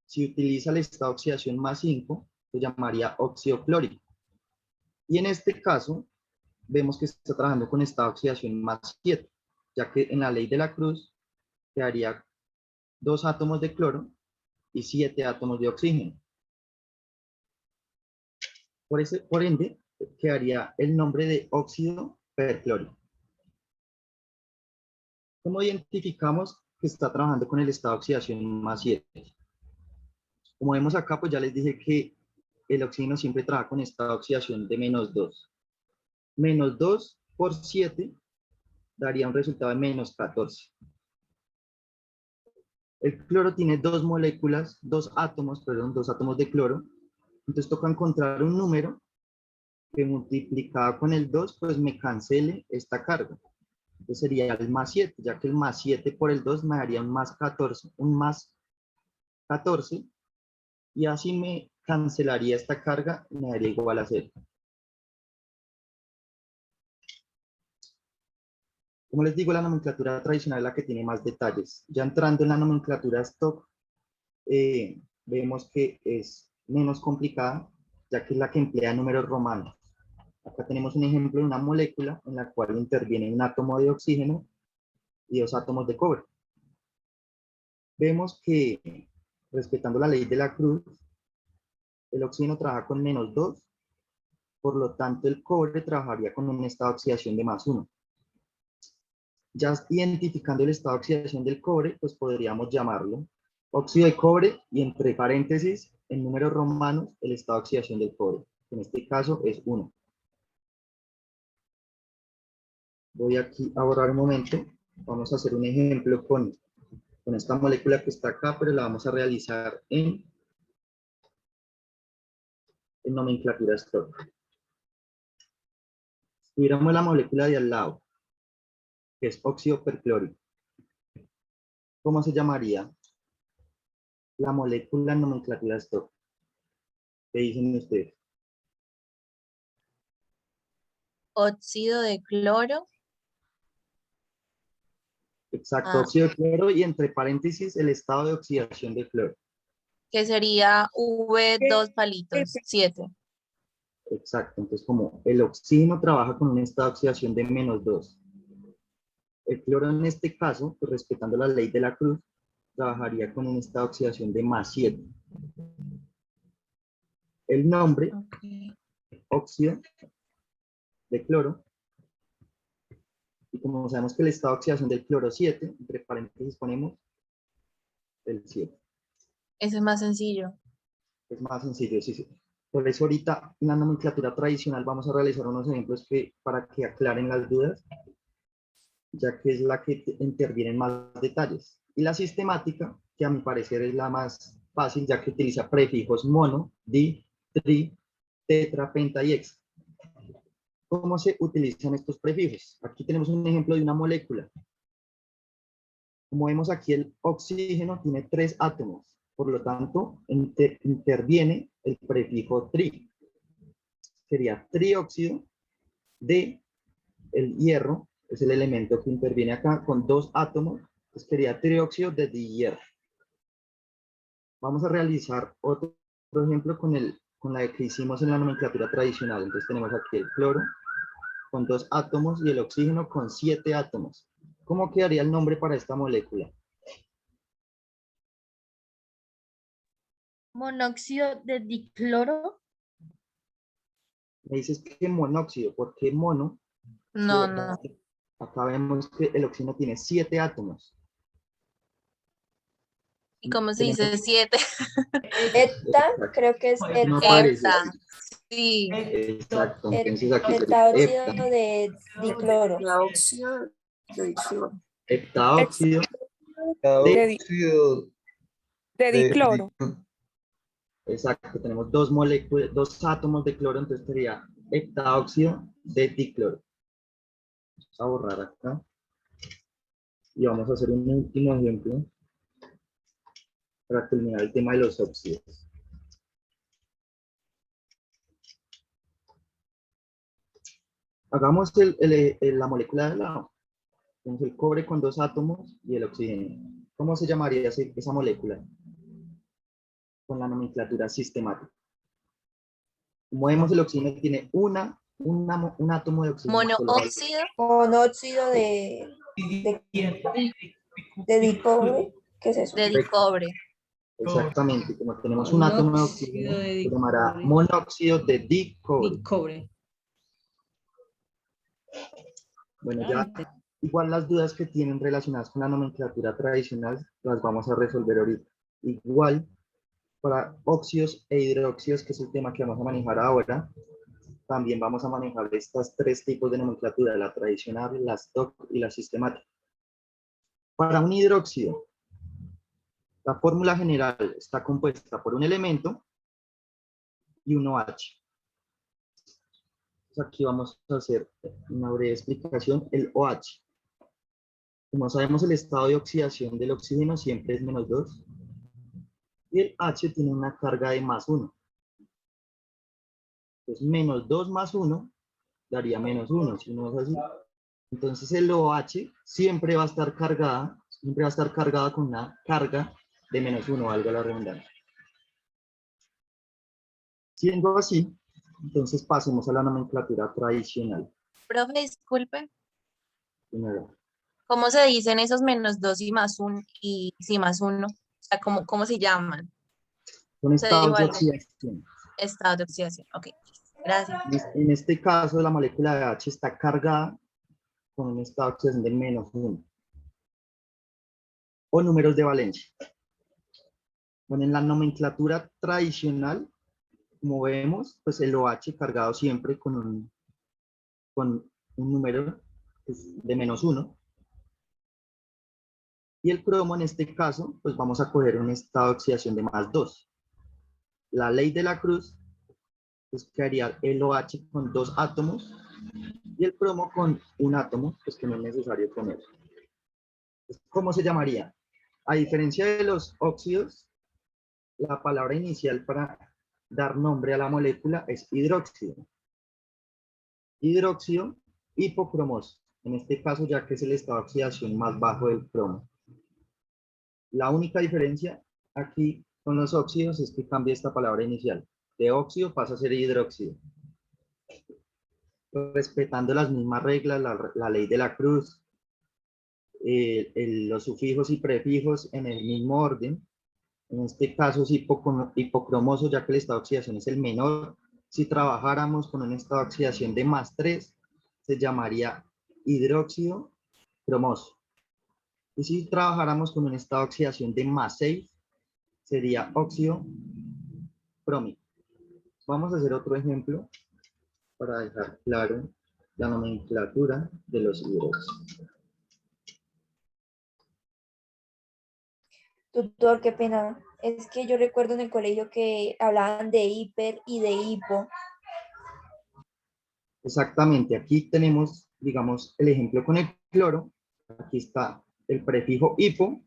Si utiliza el estado de oxidación +5, se llamaría óxido clórico. Y en este caso, vemos que está trabajando con estado de oxidación +7, ya que en la ley de la cruz quedaría 2 átomos de cloro y 7 átomos de oxígeno. Por ende, quedaría el nombre de óxido perclórico. ¿Cómo identificamos que está trabajando con el estado de oxidación +7? Como vemos acá, pues ya les dije que el oxígeno siempre trabaja con estado de oxidación de -2. -2 por 7 daría un resultado de -14. El cloro tiene 2 moléculas, 2 átomos de cloro. Entonces toca encontrar un número que multiplicado con el 2, pues me cancele esta carga. Entonces sería el +7, ya que el +7 por el 2 me daría un +14, y así me cancelaría esta carga y me daría igual a 0. Como les digo, la nomenclatura tradicional es la que tiene más detalles. Ya entrando en la nomenclatura stock, vemos que es menos complicada, ya que es la que emplea números romanos. Acá tenemos un ejemplo de una molécula en la cual interviene un átomo de oxígeno y 2 átomos de cobre. Vemos que, respetando la ley de la cruz, el oxígeno trabaja con -2, por lo tanto el cobre trabajaría con un estado de oxidación de +1. Ya identificando el estado de oxidación del cobre, pues podríamos llamarlo óxido de cobre y entre paréntesis, en números romanos, el estado de oxidación del cobre. En este caso es 1. Voy aquí a borrar un momento. Vamos a hacer un ejemplo con esta molécula que está acá, pero la vamos a realizar en nomenclatura stock. Si tuviéramos la molécula de al lado, que es óxido perclórico, ¿cómo se llamaría la molécula en nomenclatura stock? ¿Qué dicen ustedes? Óxido de cloro. Exacto, óxido de cloro y entre paréntesis el estado de oxidación de cloro. Que sería V2 palitos, 7. Exacto, entonces como el oxígeno trabaja con un estado de oxidación de -2. El cloro en este caso, pues respetando la ley de la cruz, trabajaría con un estado de oxidación de +7. El nombre, óxido de cloro, y como sabemos que el estado de oxidación del cloro 7, entre paréntesis ponemos el 7. Ese es más sencillo. Es más sencillo, sí. Por eso ahorita en la nomenclatura tradicional vamos a realizar unos ejemplos para que aclaren las dudas, ya que es la que interviene en más detalles. Y la sistemática, que a mi parecer es la más fácil, ya que utiliza prefijos mono, di, tri, tetra, penta y hexa. ¿Cómo se utilizan estos prefijos? Aquí tenemos un ejemplo de una molécula. Como vemos aquí, el oxígeno tiene 3 átomos. Por lo tanto, interviene el prefijo tri. Sería trióxido de el hierro, es el elemento que interviene acá con 2 átomos, pues sería trióxido de hierro. Vamos a realizar otro ejemplo con con la que hicimos en la nomenclatura tradicional. Entonces tenemos aquí el cloro con 2 átomos y el oxígeno con 7 átomos. ¿Cómo quedaría el nombre para esta molécula? Monóxido de dicloro. Me dices que monóxido. ¿Por qué mono? No, Sí, no. acá vemos que el oxígeno tiene 7 átomos. ¿Y cómo se dice 7? Hepta, creo que es No hepta. aparece. Sí. Exacto. Entonces aquí sería Heptaóxido hepta. de dicloro. Heptaóxido De dicloro. Exacto, tenemos 2 moléculas, 2 átomos de cloro, entonces sería heptaóxido de dicloro. Vamos a borrar acá. Y vamos a hacer un último ejemplo para terminar el tema de los óxidos. Hagamos la molécula de lado. Tenemos el cobre con 2 átomos y el oxígeno. ¿Cómo se llamaría esa molécula? Con la nomenclatura sistemática. Como vemos, el oxígeno tiene un átomo de oxígeno. Monóxido. Monóxido de dicobre. ¿Qué es eso? De dicobre. Exactamente, como tenemos un átomo de oxígeno, se llamará monóxido de dicobre. Bueno, ya igual las dudas que tienen relacionadas con la nomenclatura tradicional las vamos a resolver ahorita. Igual para óxidos e hidróxidos, que es el tema que vamos a manejar ahora, también vamos a manejar estos 3 tipos de nomenclatura, la tradicional, la stock y la sistemática. Para un hidróxido, la fórmula general está compuesta por un elemento y un OH. Aquí vamos a hacer una breve explicación. El OH. Como sabemos, el estado de oxidación del oxígeno siempre es -2. Y el H tiene una carga de +1. Entonces, -2 más 1 daría -1, si no es así. Entonces, el OH siempre va a estar cargada con una carga de -1, valga la redundancia. Siendo así, entonces pasemos a la nomenclatura tradicional. Profe, disculpe. Primero, ¿Cómo se dicen esos -2 y +1 y sí +1? O sea, ¿cómo se llaman? son estados de igual. oxidación. Estado de oxidación. Ok, gracias. En este caso, la molécula de H está cargada con un estado de oxidación de -1. O números de valencia. Bueno, en la nomenclatura tradicional, como vemos, pues el OH cargado siempre con un número de -1. Y el cromo, en este caso, pues vamos a coger un estado de oxidación de +2. La ley de la cruz, pues quedaría el OH con 2 átomos y el cromo con un átomo, pues que no es necesario poner. ¿Cómo se llamaría? A diferencia de los óxidos, la palabra inicial para dar nombre a la molécula es hidróxido. Hidróxido hipocromoso, en este caso ya que es el estado de oxidación más bajo del cromo. La única diferencia aquí con los óxidos es que cambia esta palabra inicial. De óxido pasa a ser hidróxido. Respetando las mismas reglas, la ley de la cruz, los sufijos y prefijos en el mismo orden. En este caso es hipocromoso, ya que el estado de oxidación es el menor. Si trabajáramos con un estado de oxidación de +3, se llamaría hidróxido cromoso. Y si trabajáramos con un estado de oxidación de +6, sería óxido crómico. Vamos a hacer otro ejemplo para dejar claro la nomenclatura de los hidróxidos. Tutor, qué pena. Es que yo recuerdo en el colegio que hablaban de hiper y de hipo. Exactamente, aquí tenemos, digamos, el ejemplo con el cloro. Aquí está el prefijo hipo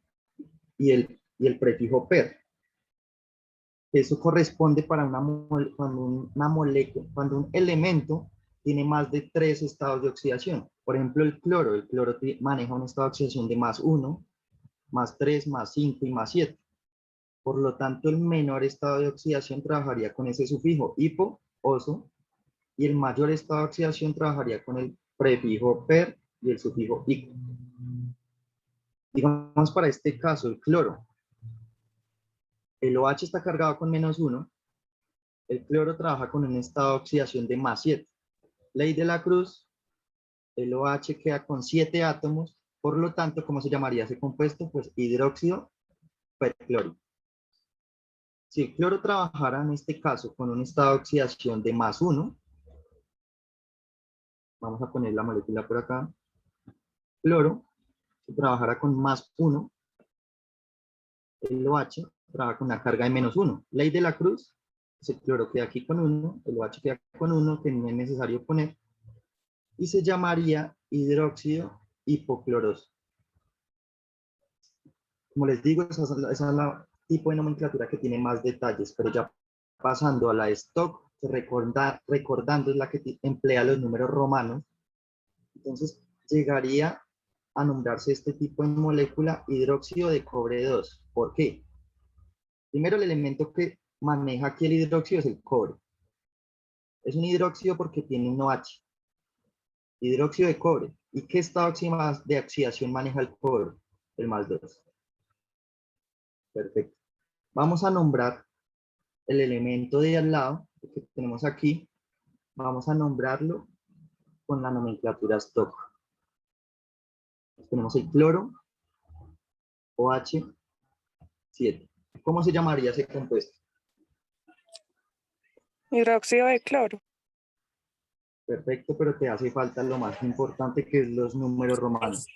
y el prefijo per. Eso corresponde para cuando un elemento tiene más de 3 estados de oxidación. Por ejemplo, el cloro maneja un estado de oxidación de +1, +3, +5 y +7. Por lo tanto, el menor estado de oxidación trabajaría con ese sufijo hipo, oso, y el mayor estado de oxidación trabajaría con el prefijo per y el sufijo ico. Digamos para este caso, el cloro. El OH está cargado con -1. El cloro trabaja con un estado de oxidación de +7. Ley de la cruz, el OH queda con 7 átomos, por lo tanto, ¿cómo se llamaría ese compuesto? Pues hidróxido perclórico. Si el cloro trabajara en este caso con un estado de oxidación de +1, vamos a poner la molécula por acá, cloro, si trabajara con +1, el OH trabaja con una carga de -1. Ley de la cruz, el cloro queda aquí con 1, el OH queda con 1, que no es necesario poner, y se llamaría hidróxido hipocloroso. Como les digo, esa es la tipo de nomenclatura que tiene más detalles, pero ya pasando a la stock, recordando es la que emplea los números romanos, entonces llegaría a nombrarse este tipo de molécula hidróxido de cobre 2. ¿Por qué? Primero, el elemento que maneja aquí el hidróxido es el cobre. Es un hidróxido porque tiene un OH. Hidróxido de cobre. ¿Y qué estado de oxidación maneja el cobre? El +2. Perfecto. Vamos a nombrar el elemento de al lado que tenemos aquí. Vamos a nombrarlo con la nomenclatura stock. Tenemos el cloro, OH7. ¿Cómo se llamaría ese compuesto? Hidróxido de cloro. Perfecto, pero te hace falta lo más importante, que es los números romanos.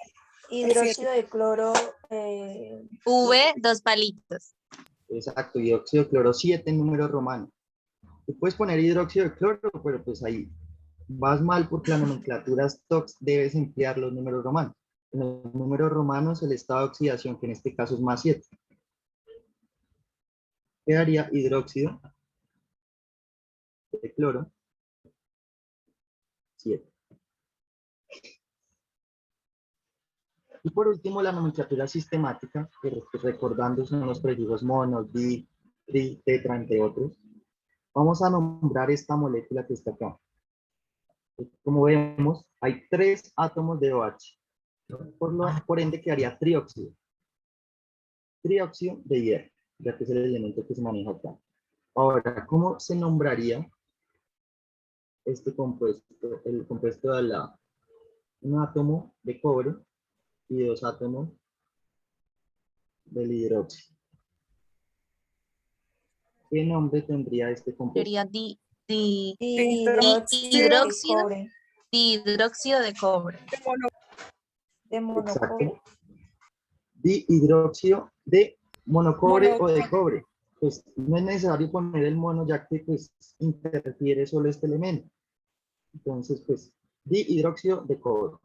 Hidróxido de cloro. V, 2 palitos. Exacto, hidróxido de cloro 7 en números romanos. Tú puedes poner hidróxido de cloro, pero pues ahí vas mal porque la nomenclatura STOX debes emplear los números romanos. En los números romanos el estado de oxidación, que en este caso es +7. Quedaría hidróxido de cloro 7. Y por último, la nomenclatura sistemática, que recordando son los prefijos mono, di, tri, tetra, entre otros. Vamos a nombrar esta molécula que está acá. Como vemos, hay 3 átomos de OH. Por ende, quedaría trióxido. Trióxido de hierro, ya que es el elemento que se maneja acá. Ahora, ¿cómo se nombraría este compuesto? El compuesto de al lado. Un átomo de cobre y 2 átomos del hidróxido. ¿Qué nombre tendría este compuesto? Sería dihidróxido de cobre. Exacto. Dihidróxido de monocobre o de cobre. Pues no es necesario poner el mono, ya que pues interfiere solo este elemento. Entonces, pues, dihidróxido de cobre.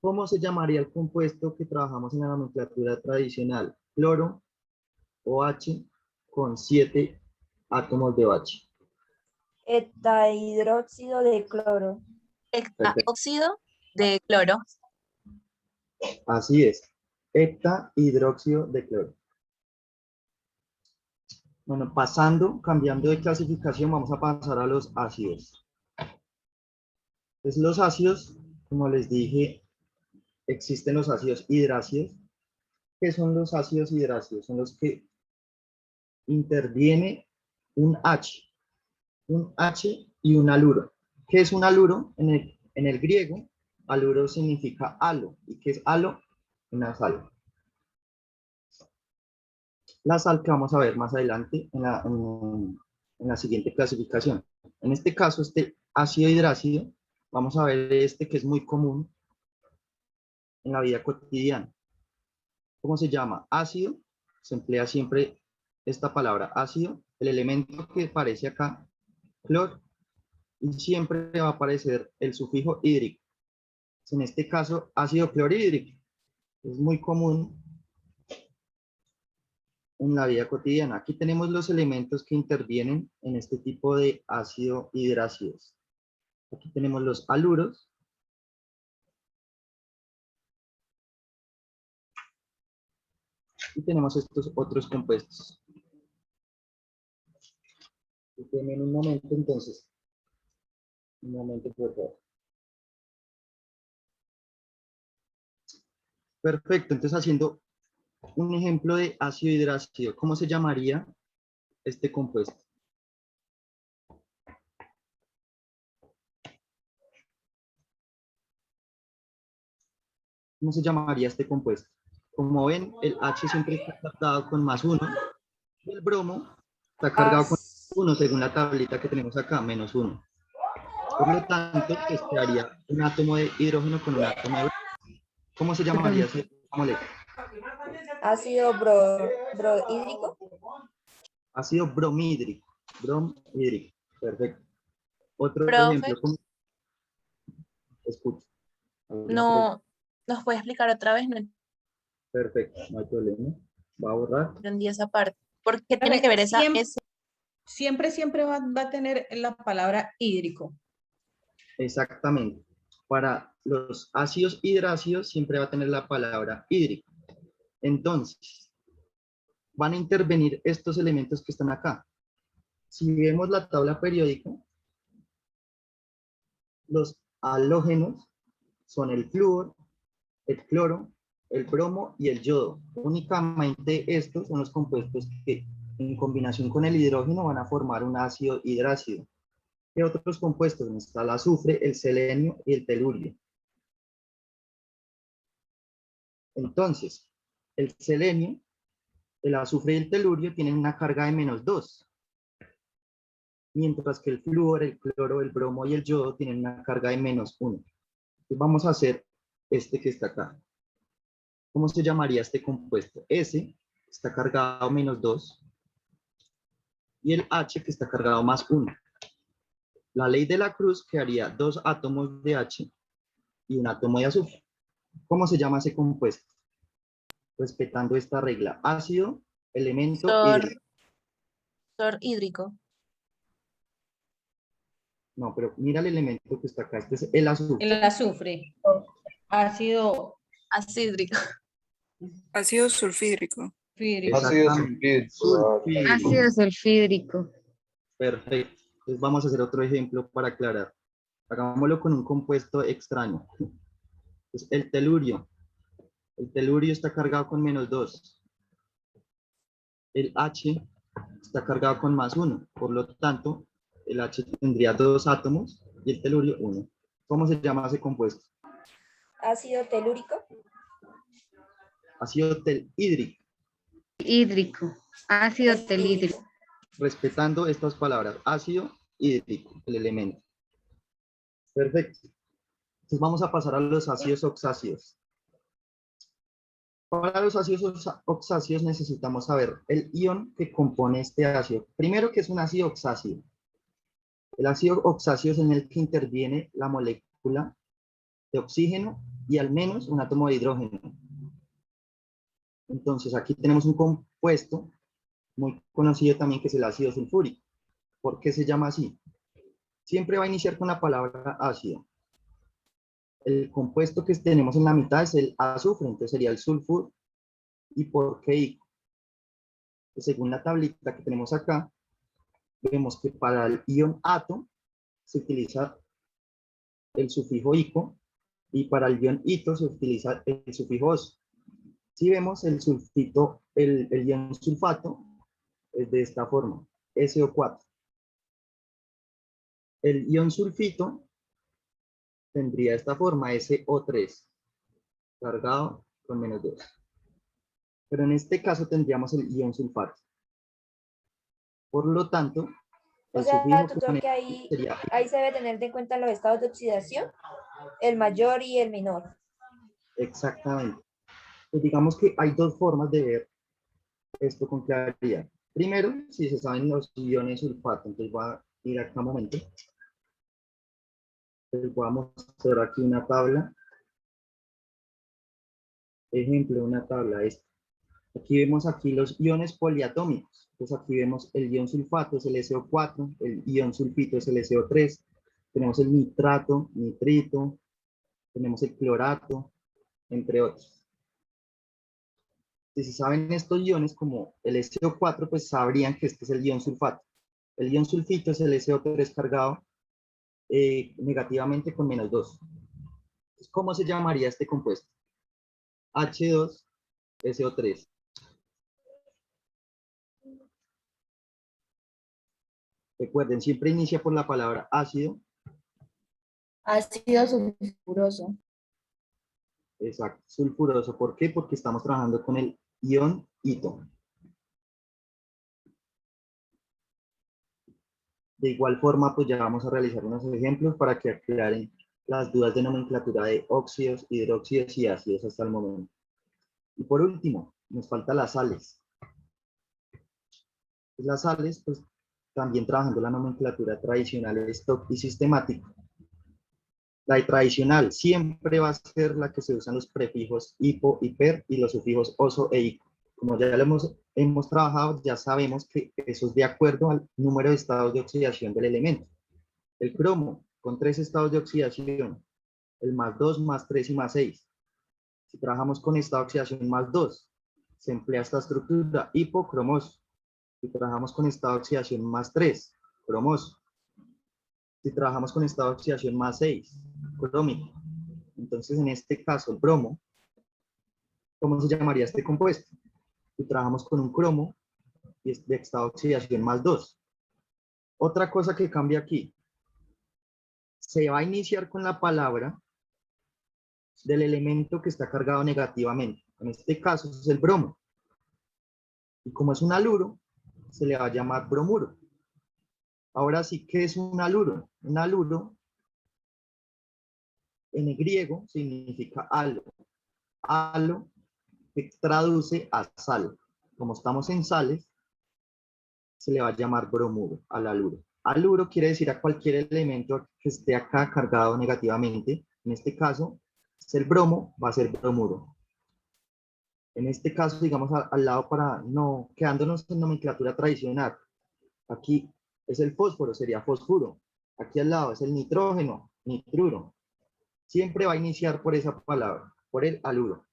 ¿Cómo se llamaría el compuesto que trabajamos en la nomenclatura tradicional? Cloro, OH, con 7 átomos de OH. Heptahidróxido de cloro. Heptaóxido de cloro. Así es. Heptahidróxido de cloro. Bueno, cambiando de clasificación, vamos a pasar a los ácidos. Pues los ácidos, como les dije, existen los ácidos hidrácidos. ¿Qué son los ácidos hidrácidos? Son los que interviene un H y un haluro. ¿Qué es un haluro? En el griego, haluro significa halo. ¿Y qué es halo? Una sal. La sal que vamos a ver más adelante en la siguiente clasificación. En este caso, este ácido hidrácido, vamos a ver este que es muy común en la vida cotidiana. ¿Cómo se llama? Ácido. Se emplea siempre esta palabra ácido. El elemento que aparece acá, clor, y siempre va a aparecer el sufijo hídrico. En este caso, ácido clorhídrico. Es muy común en la vida cotidiana. Aquí tenemos los elementos que intervienen en este tipo de ácido hidrácidos. Aquí tenemos los haluros. Y tenemos estos otros compuestos. Denme un momento, entonces. Un momento, por favor. Perfecto, entonces haciendo un ejemplo de ácido hidrácido, ¿cómo se llamaría este compuesto? ¿Cómo se llamaría este compuesto? Como ven, el H siempre está cargado con +1 y el bromo está cargado con 1 según la tablita que tenemos acá, -1. Por lo tanto, pues quedaría un átomo de hidrógeno con un átomo de bromo. ¿Cómo se llamaría esa molécula? Ácido brohídrico. Ácido bromhídrico. Bromhídrico. Perfecto. Otro Profe. ejemplo. Escucha. No, ¿nos puede explicar otra vez? No Perfecto, no hay problema. Va a borrar. entendí esa parte. ¿Por qué tiene que ver esa? Siempre va a tener la palabra hídrico. Exactamente. Para los ácidos hidrácidos siempre va a tener la palabra hídrico. Entonces, van a intervenir estos elementos que están acá. Si vemos la tabla periódica, los halógenos son el flúor, el cloro, el bromo y el yodo. Únicamente estos son los compuestos que en combinación con el hidrógeno van a formar un ácido hidrácido. ¿Qué otros compuestos? Está el azufre, el selenio y el telurio. Entonces, el selenio, el azufre y el telurio tienen una carga de -2. Mientras que el flúor, el cloro, el bromo y el yodo tienen una carga de -1. Entonces vamos a hacer este que está acá. ¿Cómo se llamaría este compuesto? S está cargado -2 y el H que está cargado +1. La ley de la cruz quedaría 2 átomos de H y un átomo de azufre. ¿Cómo se llama ese compuesto? Respetando esta regla. Ácido, elemento hídrico. hídrico. No, pero mira el elemento que está acá. Este es el azufre. El azufre. Ácido acídrico. Ácido sulfídrico. Ácido sulfídrico. Ácido sulfídrico. Perfecto. Entonces vamos a hacer otro ejemplo para aclarar. Hagámoslo con un compuesto extraño. Entonces, el telurio. El telurio está cargado con -2. El H está cargado con +1. Por lo tanto, el H tendría 2 átomos y el telurio 1. ¿Cómo se llama ese compuesto? Ácido telúrico. Ácido telhídrico. Hídrico. Ácido telhídrico. Respetando estas palabras. Ácido hídrico, el elemento. Perfecto. Entonces vamos a pasar a los ácidos oxáceos. Para los ácidos oxáceos necesitamos saber el ion que compone este ácido. Primero, que es un ácido oxáceo. El ácido oxáceo es en el que interviene la molécula de oxígeno y al menos un átomo de hidrógeno. Entonces aquí tenemos un compuesto muy conocido también que es el ácido sulfúrico. ¿Por qué se llama así? Siempre va a iniciar con la palabra ácido. El compuesto que tenemos en la mitad es el azufre, entonces sería el sulfuro. ¿Y por qué ico? Pues según la tablita que tenemos acá, vemos que para el ion ato se utiliza el sufijo ico y para el ion ito se utiliza el sufijo oso. Si vemos el sulfito, el ion sulfato es de esta forma, SO4. El ion sulfito tendría esta forma, SO3, cargado con -2. Pero en este caso tendríamos el ion sulfato. Por lo tanto, el sufijo tutor, que ahí se debe tener en cuenta los estados de oxidación, el mayor y el menor. Exactamente. Pues digamos que hay dos formas de ver esto con claridad. Primero, si se saben los iones sulfato, entonces voy a ir acá un momento. Les voy a mostrar aquí una tabla. Ejemplo, una tabla esta. Aquí vemos aquí los iones poliatómicos. Entonces aquí vemos el ion sulfato, es el SO4, el ion sulfito es el SO3, tenemos el nitrato, nitrito, tenemos el clorato, entre otros. Si saben estos iones como el SO4, pues sabrían que este es el ion sulfato. El ion sulfito es el SO3 cargado negativamente con -2. Entonces, ¿cómo se llamaría este compuesto? H2SO3. Recuerden, siempre inicia por la palabra ácido. Ácido sulfuroso. Exacto, sulfuroso. ¿Por qué? Porque estamos trabajando con el ion hito. De igual forma, pues ya vamos a realizar unos ejemplos para que aclaren las dudas de nomenclatura de óxidos, hidróxidos y ácidos hasta el momento. Y por último, nos faltan las sales. Las sales, pues también trabajando la nomenclatura tradicional, stock y sistemática. La tradicional siempre va a ser la que se usan los prefijos hipo y per y los sufijos oso e ico. Como ya lo hemos trabajado, ya sabemos que eso es de acuerdo al número de estados de oxidación del elemento. El cromo, con 3 estados de oxidación, el +2, +3 y +6. Si trabajamos con estado de oxidación +2, se emplea esta estructura hipocromoso. Si trabajamos con estado de oxidación +3, cromoso. Si trabajamos con estado de oxidación +6, crómico. Entonces, en este caso, el bromo, ¿cómo se llamaría este compuesto? Si trabajamos con un cromo y es de estado de oxidación +2. Otra cosa que cambia aquí, se va a iniciar con la palabra del elemento que está cargado negativamente. En este caso es el bromo. Y como es un haluro, se le va a llamar bromuro. Ahora sí, ¿qué es un haluro? Un haluro en griego significa halo. Halo que traduce a sal. Como estamos en sales, se le va a llamar bromuro al haluro. Haluro quiere decir a cualquier elemento que esté acá cargado negativamente. En este caso, es el bromo, va a ser bromuro. En este caso, digamos al lado para no quedándonos en nomenclatura tradicional. Aquí es el fósforo, sería fosfuro. Aquí al lado es el nitrógeno, nitruro. Siempre va a iniciar por esa palabra, por el haluro.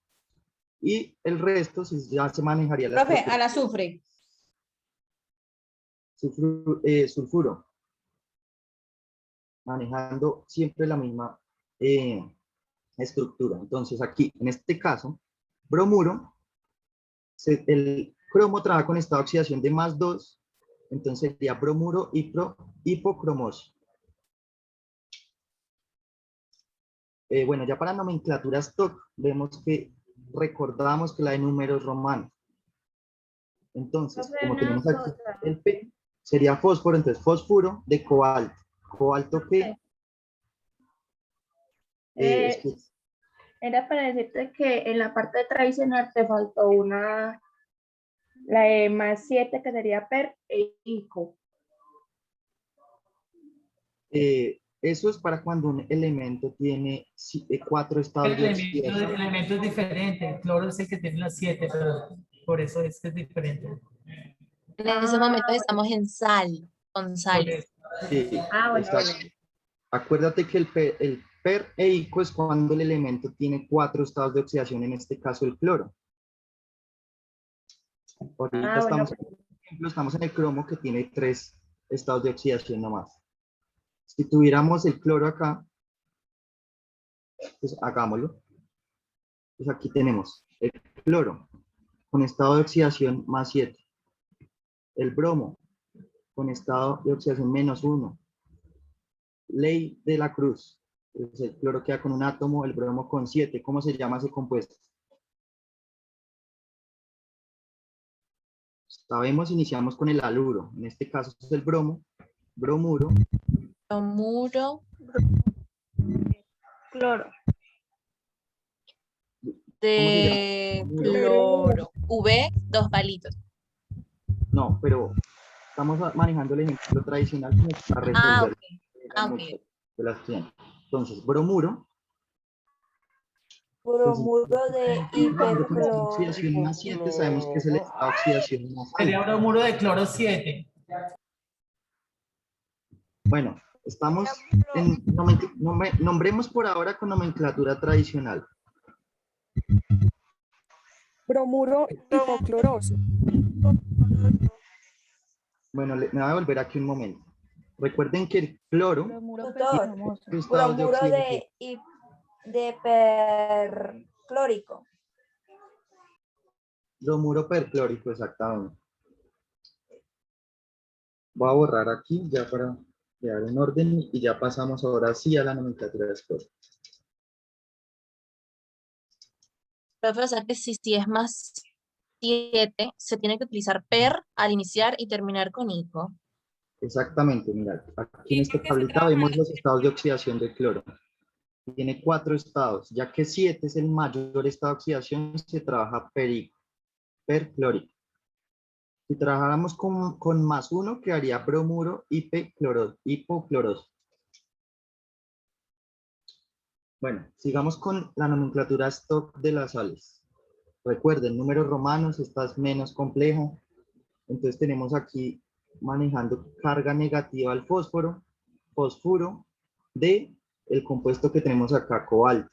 Y el resto ya se manejaría la Profe, al azufre. Sulfuro. Manejando siempre la misma estructura. Entonces aquí, en este caso, bromuro, el cromo trabaja con estado de oxidación de +2, entonces sería bromuro hipocromoso. Bueno, ya para nomenclatura stock, vemos que recordamos que la de números romanos. Entonces, como tenemos aquí el P, sería fósforo, entonces fósforo de cobalto. ¿Cobalto qué? Era para decirte que en la parte tradicional te faltó la de +7 que sería per e ico. Eso es para cuando un elemento tiene 4 estados de oxidación. El elemento es diferente, el cloro es el que tiene las 7, pero por eso es que es diferente. En ese momento estamos en sal, con sal. Sí, bueno. Acuérdate que el per e ico es cuando el elemento tiene 4 estados de oxidación, en este caso el cloro. Ahorita estamos en el cromo que tiene 3 estados de oxidación nomás. Si tuviéramos el cloro acá, pues hagámoslo. Pues aquí tenemos el cloro con estado de oxidación +7. El bromo con estado de oxidación -1. Ley de la cruz. Entonces el cloro queda con un átomo, el bromo con 7. ¿Cómo se llama ese compuesto? Sabemos, iniciamos con el haluro. En este caso es el bromo, bromuro. Bromuro. Cloro. De cloro. V, 2 palitos. No, pero estamos manejando el ejemplo tradicional como para resolver de las opciones. Entonces, bromuro. Bromuro de hipercloro. Oxidación +7, sabemos que es el estado de oxidación más alto. Sería bromuro de cloro 7. Bueno, estamos en nombremos por ahora con nomenclatura tradicional. Bromuro hipocloroso. Bueno, me voy a volver aquí un momento. Recuerden que el cloro Doctor, tiene estados de bromuro oxidación. de perclórico. Bromuro perclórico, exactamente. Voy a borrar aquí ya para crear un orden y ya pasamos ahora sí a la nomenclatura de cloro. Profe, o sea que si es más 7, se tiene que utilizar per al iniciar y terminar con ico. Exactamente, mira, aquí en esta tablita vemos los estados de oxidación del cloro. Tiene 4 estados, ya que 7 es el mayor estado de oxidación, se trabaja perclórico. Si trabajáramos con más 1, quedaría bromuro hipocloroso. Bueno, sigamos con la nomenclatura stock de las sales. Recuerden, números romanos, esta es menos compleja. Entonces tenemos aquí manejando carga negativa al fósforo de el compuesto que tenemos acá, cobalto.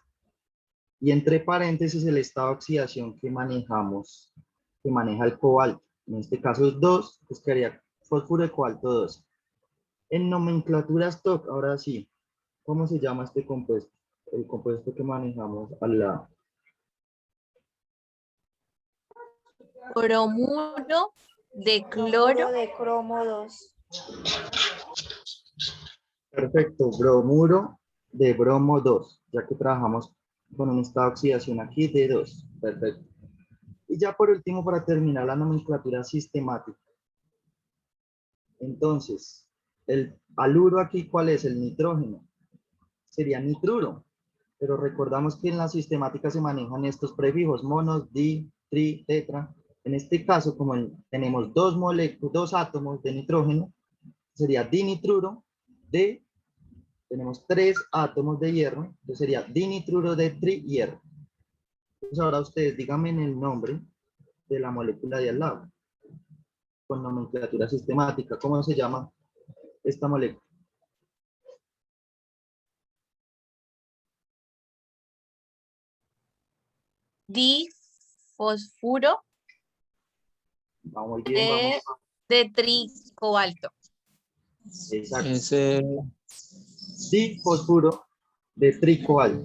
Y entre paréntesis el estado de oxidación que manejamos, que maneja el cobalto. En este caso es 2, pues quedaría fósforo de cobalto 2. En nomenclatura stock, ahora sí, ¿cómo se llama este compuesto? El compuesto que manejamos al lado. Bromuro de cloro. De cromo 2. Perfecto, bromuro de bromo 2, ya que trabajamos con un estado de oxidación aquí de 2. Perfecto. Y ya por último, para terminar la nomenclatura sistemática. Entonces, el haluro aquí, ¿cuál es? El nitrógeno. Sería nitruro. Pero recordamos que en la sistemática se manejan estos prefijos, monos, di, tri, tetra. En este caso, como tenemos dos átomos de nitrógeno, sería dinitruro de, tenemos 3 átomos de hierro, entonces sería dinitruro de trihierro. Entonces ahora ustedes díganme el nombre de la molécula de al lado, con nomenclatura sistemática. ¿Cómo se llama esta molécula? Difosfuro Vamos bien, de tricobalto. Exacto. Difosfuro de tricobalto.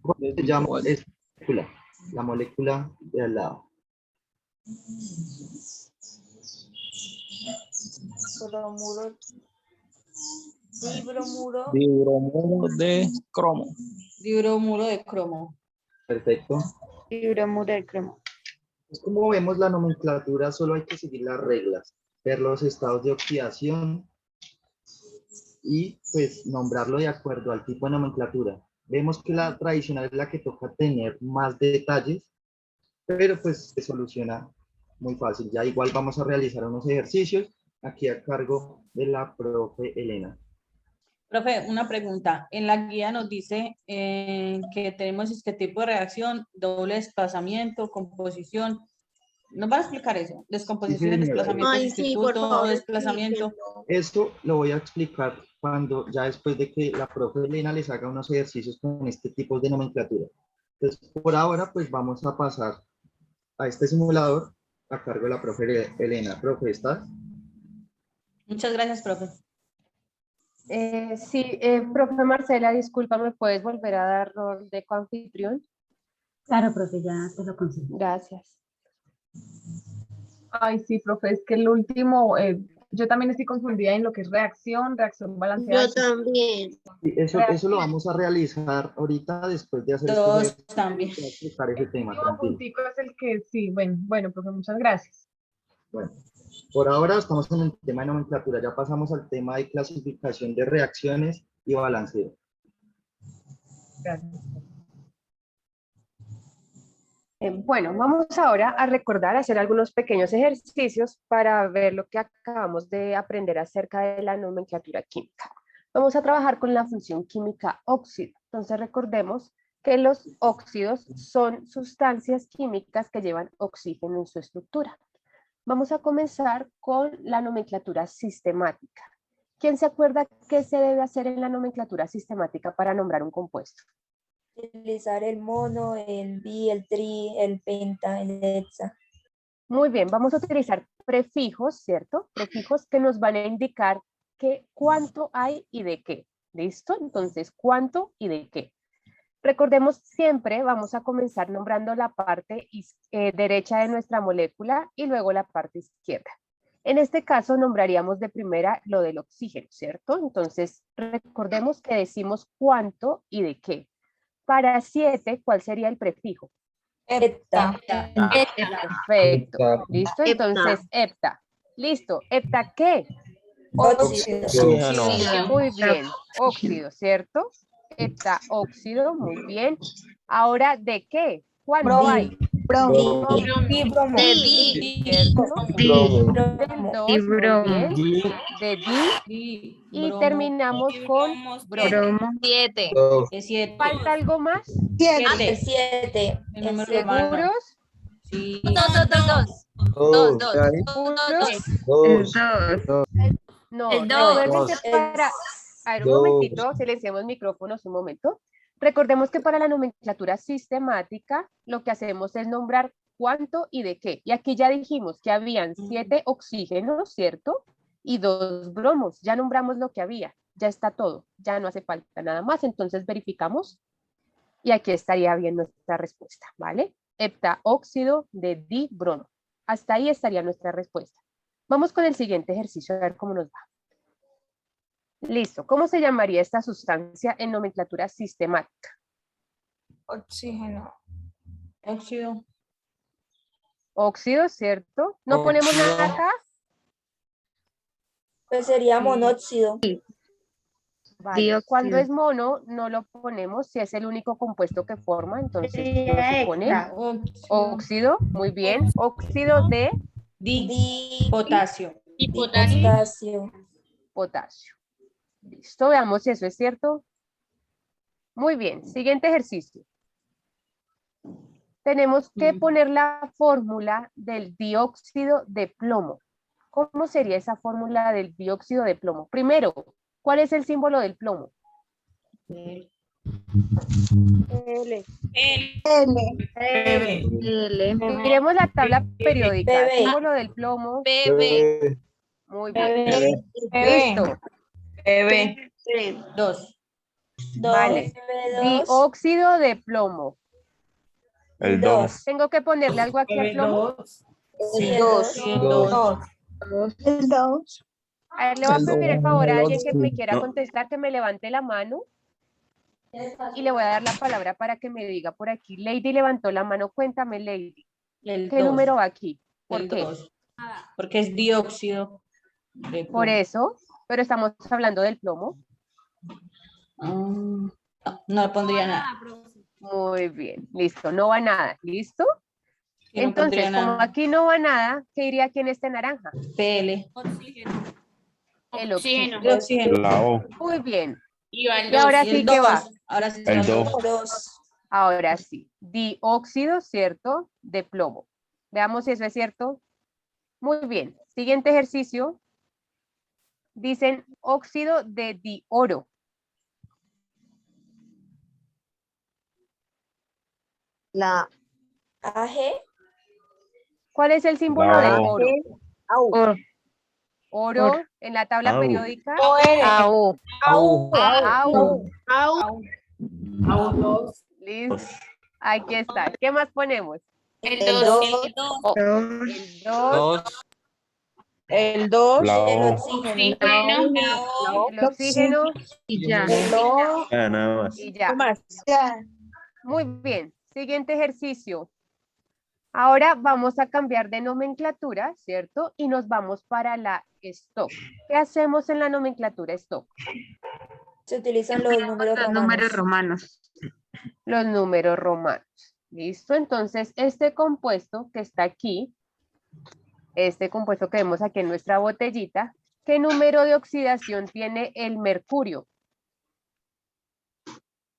¿Cómo se llama esta molécula? La molécula de al lado. Bromuro. Dibromuro. Dibromuro de cromo. Dibromuro de cromo. Perfecto. Dibromuro de cromo. Pues como vemos la nomenclatura, solo hay que seguir las reglas, ver los estados de oxidación y pues nombrarlo de acuerdo al tipo de nomenclatura. Vemos que la tradicional es la que toca tener más detalles, pero pues se soluciona muy fácil. Ya igual vamos a realizar unos ejercicios aquí a cargo de la profe Elena. Profe, una pregunta. En la guía nos dice que tenemos este tipo de reacción, doble desplazamiento, composición. ¿Nos va a explicar eso? Descomposición, Sí, desplazamiento, Ay, sí, por sustituto, favor, desplazamiento. explíquenlo. Eso lo voy a explicar ya después de que la profe Elena les haga unos ejercicios con este tipo de nomenclatura. Entonces, por ahora, pues vamos a pasar a este simulador a cargo de la profe Elena. Profe, ¿estás? Muchas gracias, profe. Sí, profe Marcela, disculpa, ¿me puedes volver a dar rol de coanfitrión? Claro, profe, ya te lo consigo. Gracias. Ay, sí, profe, es que el último, yo también estoy confundida en lo que es reacción balanceada. Yo también. Sí, eso lo vamos a realizar ahorita después de hacer Todos estos también. Voy a explicar ese tema, El tranquilo. puntico es el que, sí, bueno, profe, muchas gracias. Bueno, por ahora estamos en el tema de nomenclatura, ya pasamos al tema de clasificación de reacciones y balanceo. Gracias. Bueno, vamos ahora a recordar, hacer algunos pequeños ejercicios para ver lo que acabamos de aprender acerca de la nomenclatura química. Vamos a trabajar con la función química óxido. Entonces recordemos que los óxidos son sustancias químicas que llevan oxígeno en su estructura. Vamos a comenzar con la nomenclatura sistemática. ¿Quién se acuerda qué se debe hacer en la nomenclatura sistemática para nombrar un compuesto? utilizar el mono, el bi, el tri, el penta, el hexa. Muy bien, vamos a utilizar prefijos, ¿cierto? Prefijos que nos van a indicar cuánto hay y de qué. ¿Listo? Entonces, ¿cuánto y de qué? Recordemos, siempre vamos a comenzar nombrando la parte derecha de nuestra molécula y luego la parte izquierda. En este caso, nombraríamos de primera lo del oxígeno, ¿cierto? Entonces, recordemos que decimos cuánto y de qué. Para 7, ¿cuál sería el prefijo? Hepta. Perfecto. ¿Listo? Entonces, hepta. Listo. ¿Hepta qué? Óxido. Muy bien. Óxido, ¿cierto? Heptaóxido, muy bien. Ahora, ¿de qué? ¿Cuánto hay? Bromo. De di, ¿cierto? Del 2, muy bien. De di. Y terminamos con bromo. 7. ¿Falta algo más? 7. ¿Seguros? Sí. Dos. ¿Seguros? No, El dos. recuerden que para... A ver, un momentito, silenciamos micrófonos un momento. Recordemos que para la nomenclatura sistemática, lo que hacemos es nombrar cuánto y de qué. Y aquí ya dijimos que habían 7 oxígenos, ¿cierto? Y 2 bromos. Ya nombramos lo que había. Ya está todo. Ya no hace falta nada más. Entonces verificamos. Y aquí estaría bien nuestra respuesta, ¿vale? Heptaóxido de dibromo. Hasta ahí estaría nuestra respuesta. Vamos con el siguiente ejercicio a ver cómo nos va. Listo. ¿Cómo se llamaría esta sustancia en nomenclatura sistemática? Oxígeno. Óxido. Óxido, ¿cierto? ¿No ponemos nada acá? Pues sería monóxido. Vale. Cuando es mono, no lo ponemos si es el único compuesto que forma. Entonces, no se pone óxido. Muy bien. Óxido de Potasio. Potasio. Listo, veamos si eso es cierto. Muy bien, siguiente ejercicio. Tenemos que poner la fórmula del dióxido de plomo. ¿Cómo sería esa fórmula del dióxido de plomo? Primero, ¿cuál es el símbolo del plomo? L. Miremos la tabla periódica. PB. Símbolo del plomo. PB. Muy bien. Listo. 2. Vale. Dióxido de plomo. El 2. Tengo que ponerle algo aquí al plomo. El 2. A ver, le voy a pedir el favor a alguien que me quiera contestar, que me levante la mano. Y le voy a dar la palabra para que me diga por aquí. Lady levantó la mano. Cuéntame, Lady. ¿Qué número va aquí? ¿Por qué? Porque es dióxido de plomo. Por eso, pero estamos hablando del plomo. No le pondría nada. Muy bien, listo, no va nada, ¿listo? Sí, no Entonces, pondría como nada. aquí no va nada, ¿qué iría aquí en este naranja? PL. El oxígeno. La O. Muy bien. Y ahora sí que va. Ahora sí. El 2. Ahora sí. Dióxido, ¿cierto? De plomo. Veamos si eso es cierto. Muy bien. Siguiente ejercicio. Dicen óxido de dioro. La AG. ¿Cuál es el símbolo La del O. oro? Oro en la tabla Au. periódica. AU. Listo. Aquí está. ¿Qué más ponemos? El 2. El 2. La El O. oxígeno. El oxígeno. Y ya. Nada más. Y ya. Muy bien. Siguiente ejercicio. Ahora vamos a cambiar de nomenclatura, ¿cierto? Y nos vamos para la stock. ¿Qué hacemos en la nomenclatura stock? Se utilizan los números romanos. Los números romanos. ¿Listo? Entonces, este compuesto que está aquí, este compuesto que vemos aquí en nuestra botellita, ¿qué número de oxidación tiene el mercurio?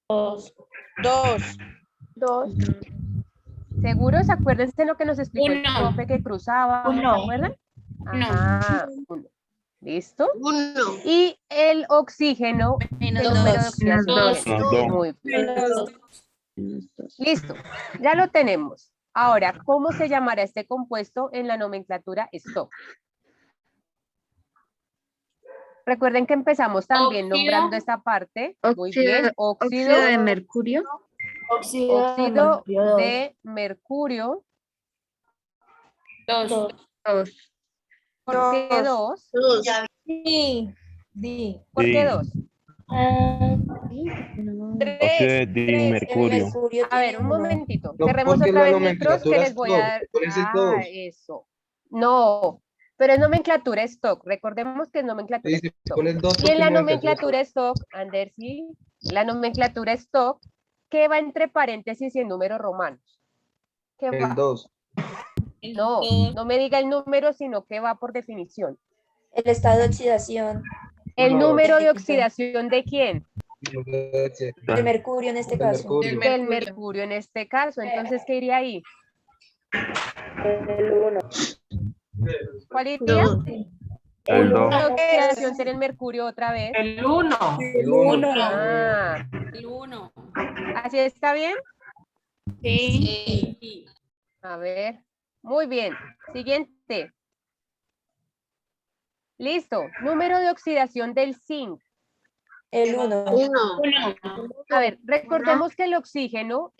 2. ¿Seguros? Acuérdense lo que nos explicó el profe que cruzaba. ¿Se acuerdan? Ah, 1. ¿Listo? 1. Y el oxígeno, ¿qué número de oxidación Menos tiene? dos. Muy bien. Listo, ya lo tenemos. Ahora, ¿cómo se llamará este compuesto en la nomenclatura stock? Recuerden que empezamos también Óxido. nombrando esta parte. Muy Óxido, bien, óxido de mercurio. óxido de mercurio. Dos. ¿Por qué dos? Sí. ¿Por qué Sí. dos? Óxido de dimercurio. A ver, un momentito. No, Cerremos porque otra la vez micros que nomenclatura les voy a dar. stock, pones el dos. Eso. No, pero es nomenclatura stock. Recordemos que es nomenclatura Sí, stock. pones dos Y en porque la nomenclatura nomenclatura stock, Ander, sí, la nomenclatura stock, ¿qué va entre paréntesis y en números romanos? ¿Qué va? El 2. No, no me diga el número, sino que va por definición. El estado de oxidación ¿El No. número de oxidación de quién? de mercurio en este Del caso. mercurio. Del mercurio en este caso. Entonces, ¿qué iría ahí? El 1. ¿Cuál iría? El La 2. oxidación será el mercurio otra vez. El 1. El 1. Ah, El 1. ¿así está bien? Sí. A ver, muy bien. Siguiente. Listo. Número de oxidación del zinc. El 1. A ver, recordemos que el oxígeno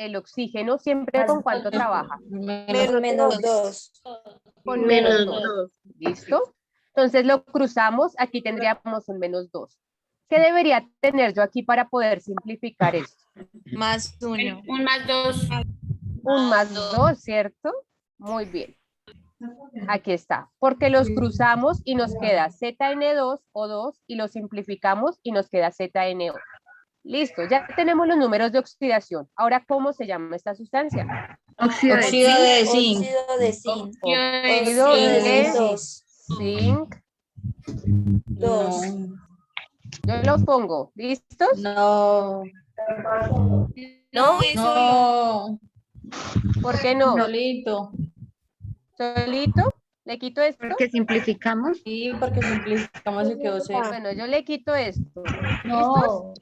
siempre ¿con cuánto trabaja? Menos 2. Con menos 2. ¿Listo? Entonces lo cruzamos, aquí tendríamos un menos 2. ¿Qué debería tener yo aquí para poder simplificar esto? Más 1. Un más 2. Un más 2, ¿cierto? Muy bien. Aquí está, porque los cruzamos y nos queda ZN2O2 y lo simplificamos y nos queda ZNO. Listo, ya tenemos los números de oxidación. Ahora, ¿cómo se llama esta sustancia? Óxido de zinc. Óxido de zinc. Óxido de zinc. 2. Yo los pongo, ¿listos? No. ¿No? No. ¿Por qué no? Solito. ¿Solito? ¿Le quito esto? Porque simplificamos. Sí, porque simplificamos y quedó cero. Bueno, yo le quito esto. No.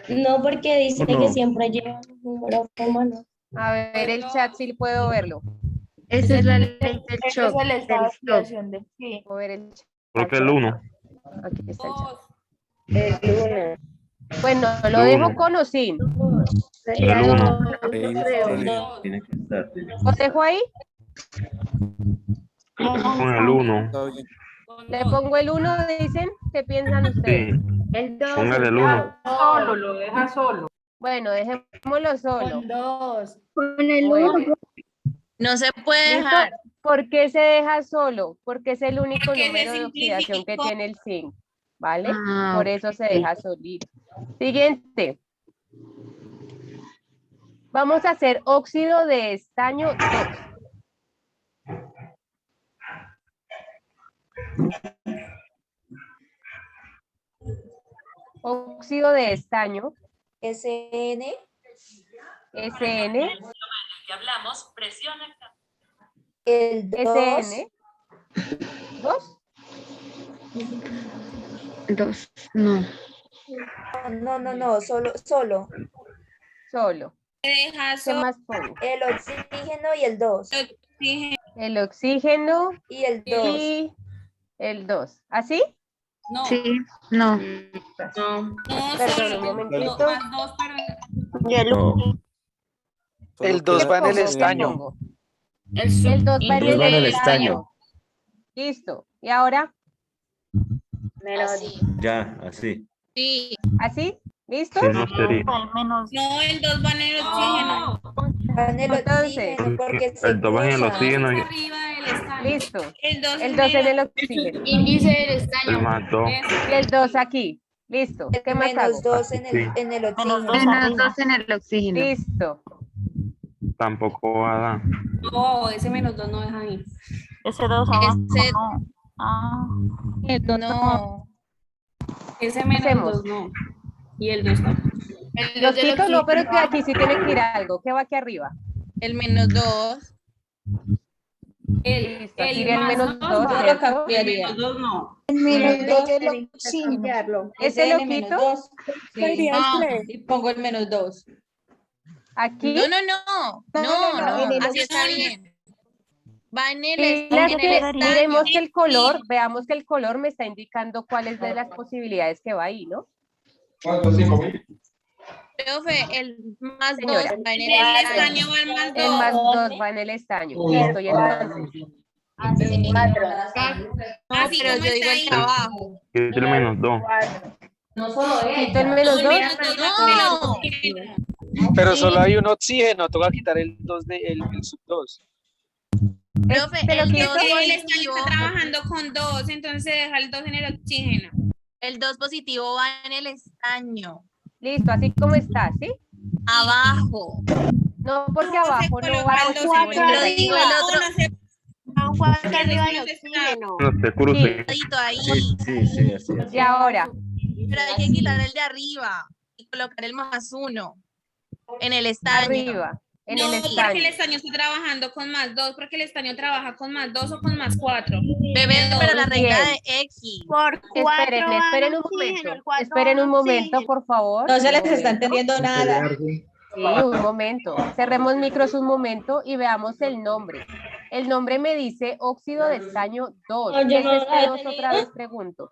No, porque dice No. que siempre lleva un número romano. A ver el chat si puedo verlo. Esa es la ley del Ese shock. es el estado de del shock. oxidación del sí. Puedo ver el chat. Creo que el 1. Aquí está el chat. El 1. Bueno, lo El dejo uno. con o sin. El 1. Tiene que estar. ¿Lo dejo ahí? Con el 1. ¿Le pongo el 1, dicen? ¿Qué piensan ustedes? Sí. El 2. Póngale el 1. Solo, lo deja solo. Bueno, dejémoslo solo. Con el Muy 1. bien. No se puede ¿Listo? dejar. ¿Por qué se deja solo? Porque es el único Porque se número de oxidación que simplificó. tiene el zinc. ¿Vale? Ah, Por eso se ok. deja solito. Siguiente. Vamos a hacer óxido de estaño 2. Óxido de estaño, SN. SN, El 2. SN, 2. 2. No. No. Solo. Solo. Deja ¿Qué más pongo? El oxígeno y el 2. El oxígeno Y el 2. y el 2. ¿Así? No. Sí. No. No, Perdón, solo. un momentito. Más 2 para No. El 2 va en el estaño. El 2 va El dos va en el en el estaño. estaño. Listo. ¿Y ahora? Así. Ya, así. Sí. ¿Así? ¿Listo? Si no sería. No, el 2 va en el oxígeno. Va en el Entonces, oxígeno porque se El 2 va en el cruza. oxígeno y Arriba del estaño. Listo. El 2 El 2 en el oxígeno. Índice del el estaño. más 2. Y el 2 aquí. Listo. ¿Qué más hago? Menos 2 en Sí. el oxígeno. Menos 2 en el oxígeno. Listo. Tampoco va a dar. No, ese menos 2 no es ahí. Ese 2 Ese no. Ah. no. Ese menos Hacemos. 2 no. Y el 2 tampoco. Los quito, no, pero es que aquí sí tiene que ir algo. ¿Qué va aquí arriba? El menos 2. Listo, aquí iría el más menos dos 2, no lo ¿cierto? cambiaría. El menos 2 no. ¿Ese lo quito? Sí. Ah, y pongo el menos 2. Aquí. No, así está bien. Va en el, Mira en que el estaño. miremos que el color, veamos que el color me está indicando cuáles de las posibilidades que va ahí, ¿no? Profe, el más 2 Señora. va en el El estaño. estaño va en más El más 2. 2 va en el estaño. Listo, y entonces. No, Así pero como yo digo está el ahí. trabajo. Quito el menos 2. Quito el menos 2. Pero solo hay un oxígeno, toca quitar el 2 de el sub 2. Profe, Te lo el quito. 2 El estaño positivo, está trabajando con 2, entonces se deja el 2 en el oxígeno. el 2 positivo va en el estaño. Listo, así como está, ¿sí? Abajo. No, porque No, se abajo no coloca va el positivo dos ni Pero negativo. digo el otro. No se cruce. Ahí. Sí, así. Y ahora, Pero hay que quitar el de arriba y colocar el más 1 en el estaño. arriba, en No, el porque estaño. el estaño está trabajando con más 2, porque el estaño trabaja con más 2 o con más 4. Bebé, pero la regla Bien. de X. Esperen un momento. Esperen un momento, por favor. No se les Un está momento. entendiendo nada. Sí, un momento. Cerremos micros un momento y veamos el nombre. El nombre me dice óxido de estaño 2. No, yo ¿Qué es no la este he 2 otra tenido. vez? Pregunto.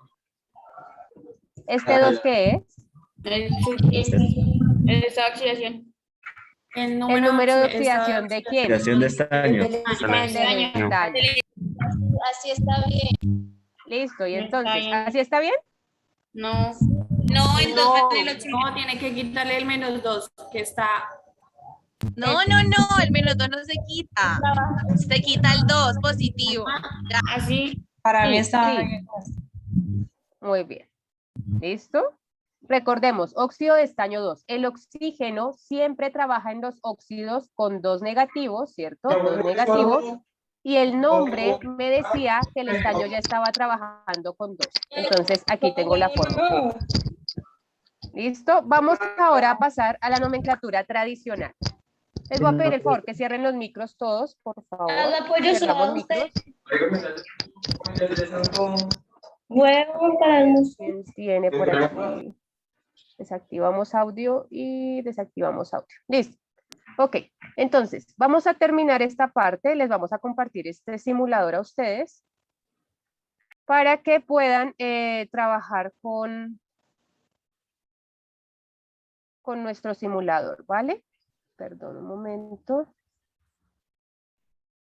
¿Este 2 qué es? Esa oxidación. El número de oxidación de quién? Oxidación de estaño. Del estaño. Así está bien. Listo, y Está entonces, bien. ¿así está bien? No, el 2 va en el oxígeno. No, tiene que quitarle el menos 2, que está... No, el menos 2 no se quita. Se quita el 2 positivo. Ya. Así. Para mí Sí, está sí. bien. Muy bien. ¿Listo? Recordemos, óxido de estaño 2. El oxígeno siempre trabaja en los óxidos con 2 negativos, ¿cierto? 2 negativos. Y el nombre me decía que el estaño ya estaba trabajando con 2. Entonces, aquí tengo la forma. ¿Listo? Vamos ahora a pasar a la nomenclatura tradicional. Les voy a pedir el favor que cierren los micros todos, por favor. Cerramos micros. ¿Quién tiene por aquí? Desactivamos audio y desactivamos audio. Listo. Ok, entonces vamos a terminar esta parte. Les vamos a compartir este simulador a ustedes para que puedan trabajar con nuestro simulador, ¿vale? Perdón un momento.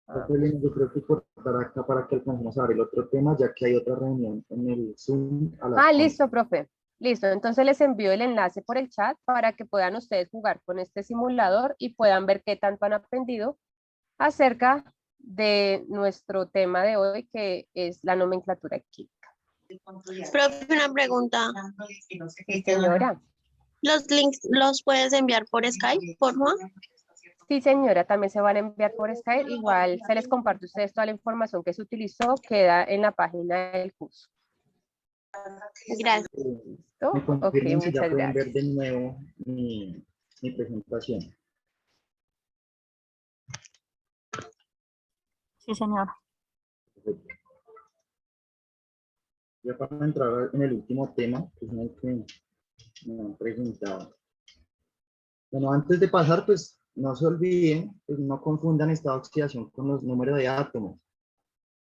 Yo creo que cortar acá para que alcancemos a ver el otro tema, ya que hay otra reunión en el Zoom. A las 11. Listo, profe. Listo, entonces les envío el enlace por el chat para que puedan ustedes jugar con este simulador y puedan ver qué tanto han aprendido acerca de nuestro tema de hoy, que es la nomenclatura química. Profe, una pregunta. Sí, señora. ¿Los links los puedes enviar por Skype, por favor? Sí, señora, también se van a enviar por Skype. Igual se les comparte a ustedes toda la información que se utilizó, queda en la página del curso. Gracias. ¿Listo? Me Ok, confirmen si ya muchas pueden ver gracias. de nuevo mi presentación. Sí, señor. Perfecto. Ya para entrar en el último tema, que es el que me han preguntado. Bueno, antes de pasar, pues no se olviden, pues no confundan esta oxidación con los números de átomos,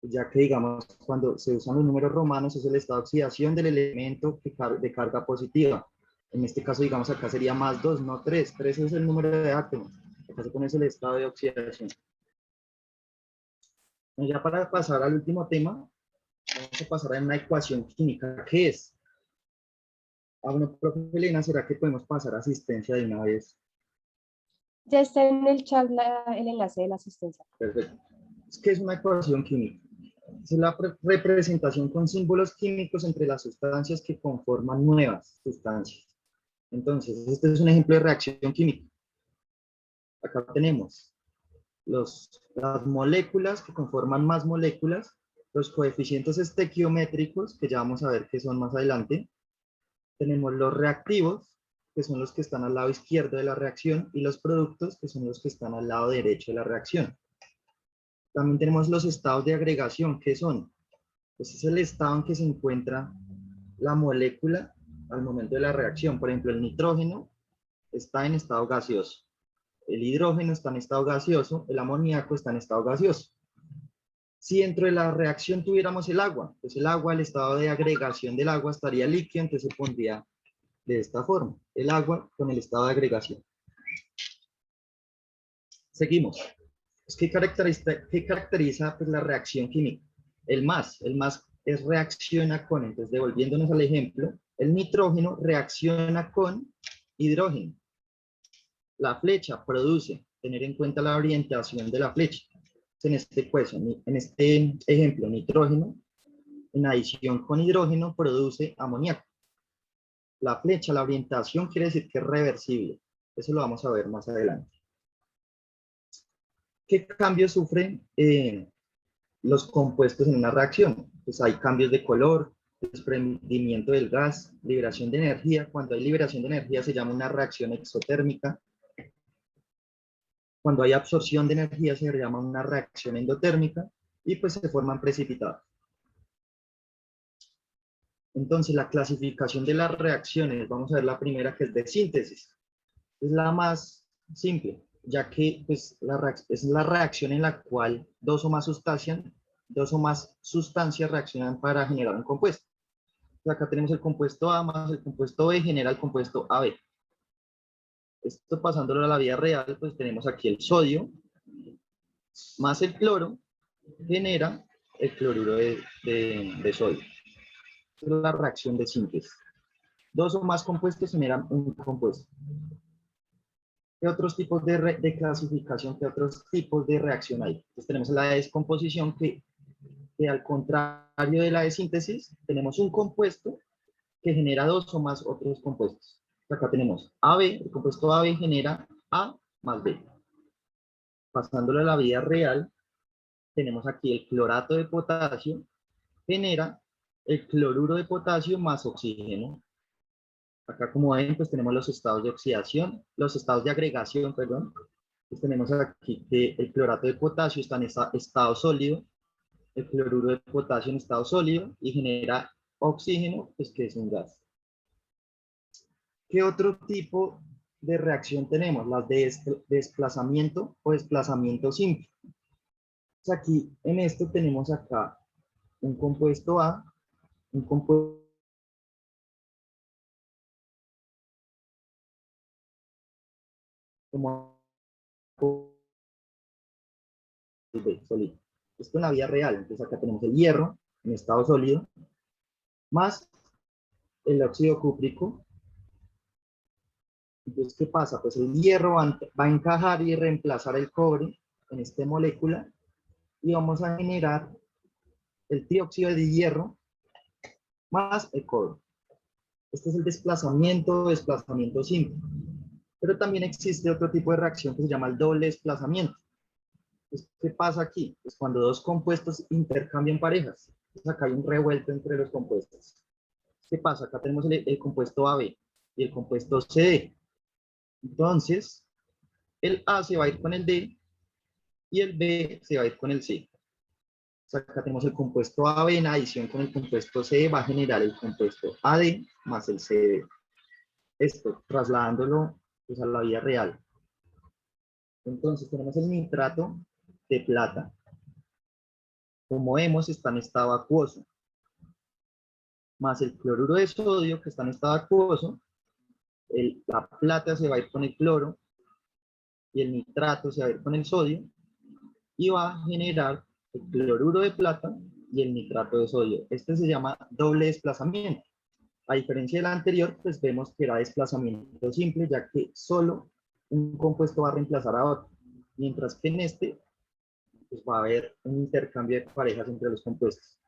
ya que digamos cuando se usan los números romanos es el estado de oxidación del elemento de carga positiva. En este caso, digamos acá sería más 2, no 3. 3 es el número de átomos. Acá se pone el estado de oxidación. Y ya para pasar al último tema, vamos a pasar a una ecuación química. ¿Qué es? Bueno, profe Elena, ¿será que podemos pasar a asistencia de una vez? Ya está en el chat el enlace de la asistencia. Perfecto. ¿Qué es una ecuación química? Es la representación con símbolos químicos entre las sustancias que conforman nuevas sustancias. Entonces, este es un ejemplo de reacción química. Acá tenemos las moléculas que conforman más moléculas, los coeficientes estequiométricos, que ya vamos a ver que son más adelante. Tenemos los reactivos, que son los que están al lado izquierdo de la reacción, y los productos, que son los que están al lado derecho de la reacción. También tenemos los estados de agregación, que son, pues es el estado en que se encuentra la molécula al momento de la reacción. Por ejemplo, el nitrógeno está en estado gaseoso. el hidrógeno está en estado gaseoso, el amoníaco está en estado gaseoso. Si dentro de la reacción tuviéramos el agua, pues el agua, el estado de agregación del agua estaría líquido, entonces se pondría de esta forma, el agua con el estado de agregación. Seguimos. ¿Qué caracteriza pues, la reacción química? El más es reacciona con, entonces devolviéndonos al ejemplo, el nitrógeno reacciona con hidrógeno. La flecha produce, tener en cuenta la orientación de la flecha. En este ejemplo, nitrógeno, en adición con hidrógeno, produce amoníaco. La flecha, la orientación quiere decir que es reversible. Eso lo vamos a ver más adelante. ¿Qué cambios sufren los compuestos en una reacción? Pues hay cambios de color, desprendimiento del gas, liberación de energía. Cuando hay liberación de energía se llama una reacción exotérmica. Cuando hay absorción de energía se llama una reacción endotérmica y pues se forman precipitados. Entonces la clasificación de las reacciones, vamos a ver la primera que es de síntesis. Es la más simple, ya que pues, es la reacción en la cual dos o más sustancias reaccionan para generar un compuesto. Entonces, acá tenemos el compuesto A más el compuesto B genera el compuesto AB. Esto pasándolo a la vida real, pues tenemos aquí el sodio más el cloro genera el cloruro de sodio. Esta es la reacción de síntesis. Dos o más compuestos generan un compuesto. ¿Qué otros tipos de clasificación, qué otros tipos de reacción hay? Entonces tenemos la de descomposición que al contrario de la de síntesis, tenemos un compuesto que genera dos o más otros compuestos. Acá tenemos AB, el compuesto AB genera A más B. Pasándolo a la vida real, tenemos aquí el clorato de potasio, genera el cloruro de potasio más oxígeno. Acá como ven, pues tenemos los estados de oxidación, los estados de agregación, perdón. Pues tenemos aquí que el clorato de potasio está en estado sólido, el cloruro de potasio en estado sólido y genera oxígeno, pues que es un gas. ¿Qué otro tipo de reacción tenemos? Las de desplazamiento o desplazamiento simple. Pues aquí en esto tenemos acá un compuesto A, un compuesto como sólido. Esto en la vida real, entonces acá tenemos el hierro en estado sólido, más el óxido cúprico. Entonces, ¿qué pasa? Pues el hierro va a encajar y reemplazar el cobre en esta molécula y vamos a generar el trióxido de hierro más el cobre. Este es el desplazamiento simple. Pero también existe otro tipo de reacción que se llama el doble desplazamiento. Entonces, ¿qué pasa aquí? Pues cuando dos compuestos intercambian parejas. Entonces acá hay un revuelto entre los compuestos. ¿Qué pasa? Acá tenemos el compuesto AB y el compuesto CD. Entonces, el A se va a ir con el D y el B se va a ir con el C. Entonces, acá tenemos el compuesto AB en adición con el compuesto C va a generar el compuesto AD más el CD. Esto trasladándolo pues, a la vida real. Entonces tenemos el nitrato de plata. Como vemos está en estado acuoso. Más el cloruro de sodio que está en estado acuoso. La plata se va a ir con el cloro y el nitrato se va a ir con el sodio y va a generar el cloruro de plata y el nitrato de sodio. Este se llama doble desplazamiento. A diferencia del anterior, pues vemos que era desplazamiento simple, ya que solo un compuesto va a reemplazar a otro, mientras que en este pues va a haber un intercambio de parejas entre los compuestos.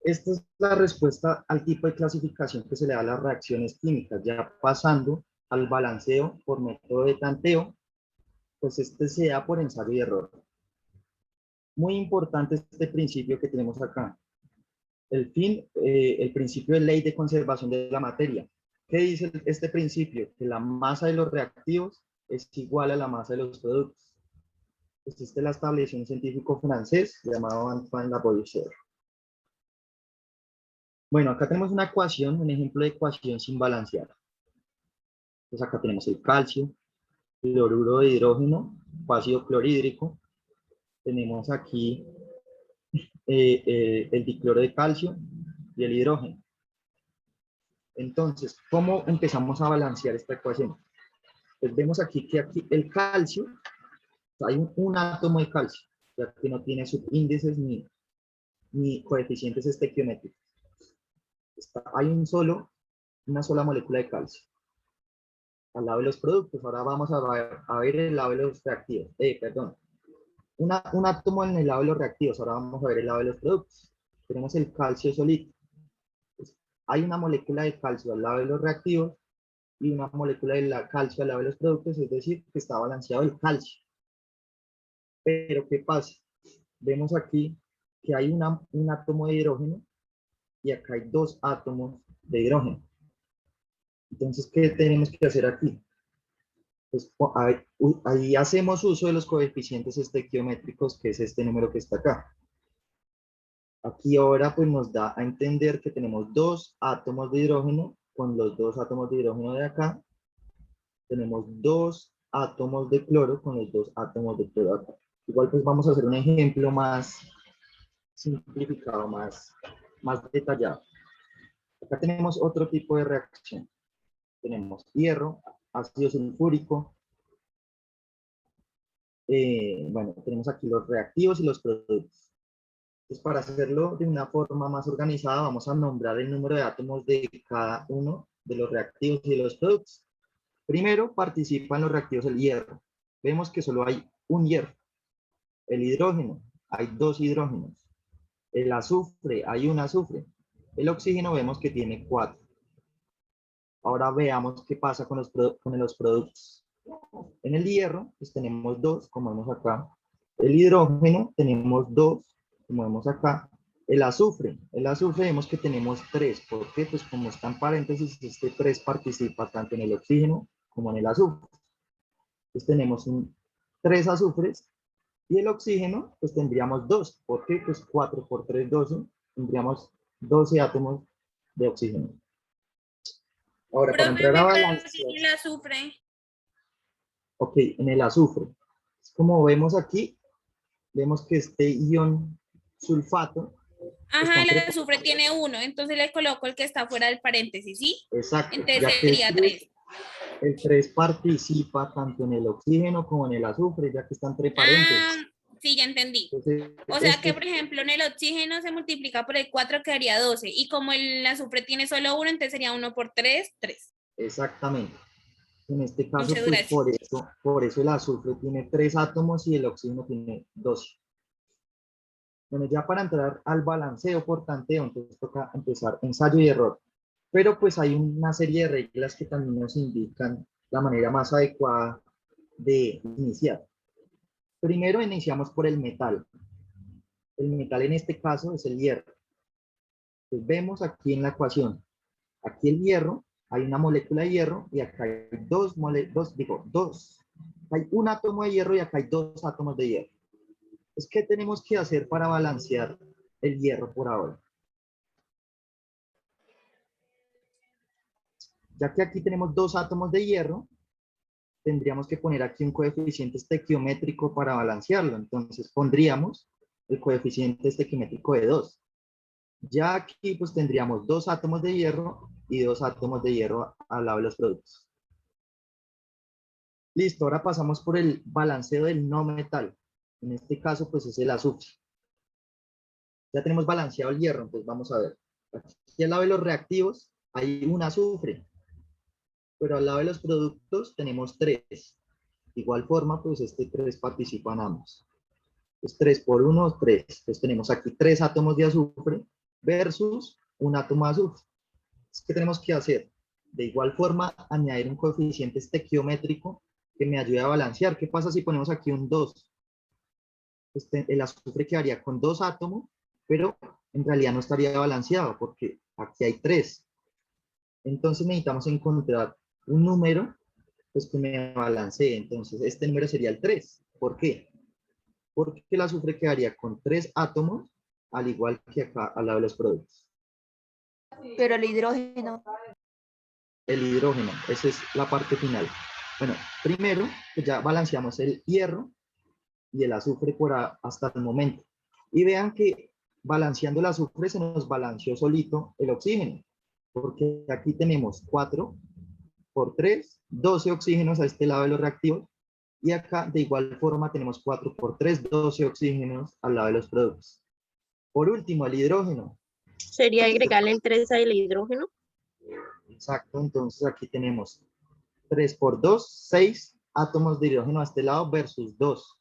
Esta es la respuesta al tipo de clasificación que se le da a las reacciones químicas. Ya pasando al balanceo por método de tanteo, pues este se da por ensayo y error. Muy importante este principio que tenemos acá. El principio de ley de conservación de la materia. ¿Qué dice este principio? Que la masa de los reactivos es igual a la masa de los productos. Este la estableció un científico francés llamado Antoine Lavoisier. Bueno, acá tenemos una ecuación, un ejemplo de ecuación sin balancear. Entonces acá tenemos el calcio, cloruro de hidrógeno, ácido clorhídrico. Tenemos aquí el dicloro de calcio y el hidrógeno. Entonces, ¿cómo empezamos a balancear esta ecuación? Pues vemos aquí que aquí el calcio, hay un átomo de calcio, ya que no tiene subíndices ni coeficientes estequiométricos. Hay una sola molécula de calcio al lado de los productos. Ahora vamos a ver el lado de los reactivos. Perdón. Un átomo en el lado de los reactivos. Ahora vamos a ver el lado de los productos. Tenemos el calcio solito. Pues, hay una molécula de calcio al lado de los reactivos y una molécula de calcio al lado de los productos, es decir, que está balanceado el calcio. Pero, ¿qué pasa? Vemos aquí que hay un átomo de hidrógeno y acá hay dos átomos de hidrógeno. Entonces, ¿qué tenemos que hacer aquí? Pues ahí hacemos uso de los coeficientes estequiométricos, que es este número que está acá. Aquí ahora pues nos da a entender que tenemos dos átomos de hidrógeno con los dos átomos de hidrógeno de acá. Tenemos dos átomos de cloro con los dos átomos de cloro acá. Igual pues vamos a hacer un ejemplo más simplificado, más detallado. Acá tenemos otro tipo de reacción. Tenemos hierro, ácido sulfúrico. Bueno, tenemos aquí los reactivos y los productos. Entonces, para hacerlo de una forma más organizada, vamos a nombrar el número de átomos de cada uno de los reactivos y de los productos. Primero participa en los reactivos el hierro. Vemos que solo hay un hierro. El hidrógeno, hay dos hidrógenos. El azufre, hay un azufre. El oxígeno vemos que tiene 4. Ahora veamos qué pasa con los productos. En el hierro, pues tenemos 2, como vemos acá. El hidrógeno, tenemos 2, como vemos acá. El azufre vemos que tenemos 3. ¿Por qué? Pues como está en paréntesis, este 3 participa tanto en el oxígeno como en el azufre. Entonces tenemos 3 azufres. Y el oxígeno, pues tendríamos 2. ¿Por qué? Pues 4 por 3, 12. Tendríamos 12 átomos de oxígeno. Ahora, para entrar a balancear. ¿El azufre? Ok, en el azufre. Como vemos aquí, vemos que este ion sulfato. Ajá, el azufre tiene 1, entonces le coloco el que está fuera del paréntesis, ¿sí? Exacto. Entonces sería 3. El 3 participa tanto en el oxígeno como en el azufre, ya que está entre paréntesis. Sí, ya entendí. Entonces, O sea que, por ejemplo, en el oxígeno se multiplica por el 4, quedaría 12. Y como el azufre tiene solo 1, entonces sería 1 por 3, 3. Exactamente. En este caso, pues, por eso el azufre tiene 3 átomos y el oxígeno tiene 12. Bueno, ya para entrar al balanceo por tanteo, entonces toca empezar ensayo y error. Pero pues hay una serie de reglas que también nos indican la manera más adecuada de iniciar. Primero iniciamos por el metal. El metal en este caso es el hierro. Entonces vemos aquí en la ecuación, aquí el hierro, hay una molécula de hierro y acá hay hay un átomo de hierro y acá hay 2 átomos de hierro. Entonces, ¿qué tenemos que hacer para balancear el hierro por ahora? Ya que aquí tenemos 2 átomos de hierro, tendríamos que poner aquí un coeficiente estequiométrico para balancearlo. Entonces pondríamos el coeficiente estequiométrico de 2. Ya aquí pues tendríamos 2 átomos de hierro y 2 átomos de hierro al lado de los productos. Listo, ahora pasamos por el balanceo del no metal. En este caso pues es el azufre. Ya tenemos balanceado el hierro, entonces vamos a ver. Aquí al lado de los reactivos hay un azufre. Pero al lado de los productos tenemos 3. De igual forma, pues este 3 participan ambos. Entonces 3 por 1, 3. Entonces tenemos aquí 3 átomos de azufre versus un átomo de azufre. ¿Qué tenemos que hacer? De igual forma, añadir un coeficiente estequiométrico que me ayude a balancear. ¿Qué pasa si ponemos aquí un 2? El azufre quedaría con 2 átomos, pero en realidad no estaría balanceado porque aquí hay 3. Entonces necesitamos encontrar un número pues que me balancee. Entonces este número sería el 3. ¿Por qué? Porque el azufre quedaría con 3 átomos al igual que acá al lado de los productos. Pero el hidrógeno. El hidrógeno, esa es la parte final. Bueno, primero pues ya balanceamos el hierro y el azufre hasta el momento. Y vean que balanceando el azufre se nos balanceó solito el oxígeno, porque aquí tenemos 4 por 3, 12 oxígenos a este lado de los reactivos, y acá de igual forma tenemos 4 por 3, 12 oxígenos al lado de los productos. Por último, el hidrógeno. Sería agregarle el 3 al hidrógeno. Exacto, entonces aquí tenemos 3 por 2, 6 átomos de hidrógeno a este lado versus 2.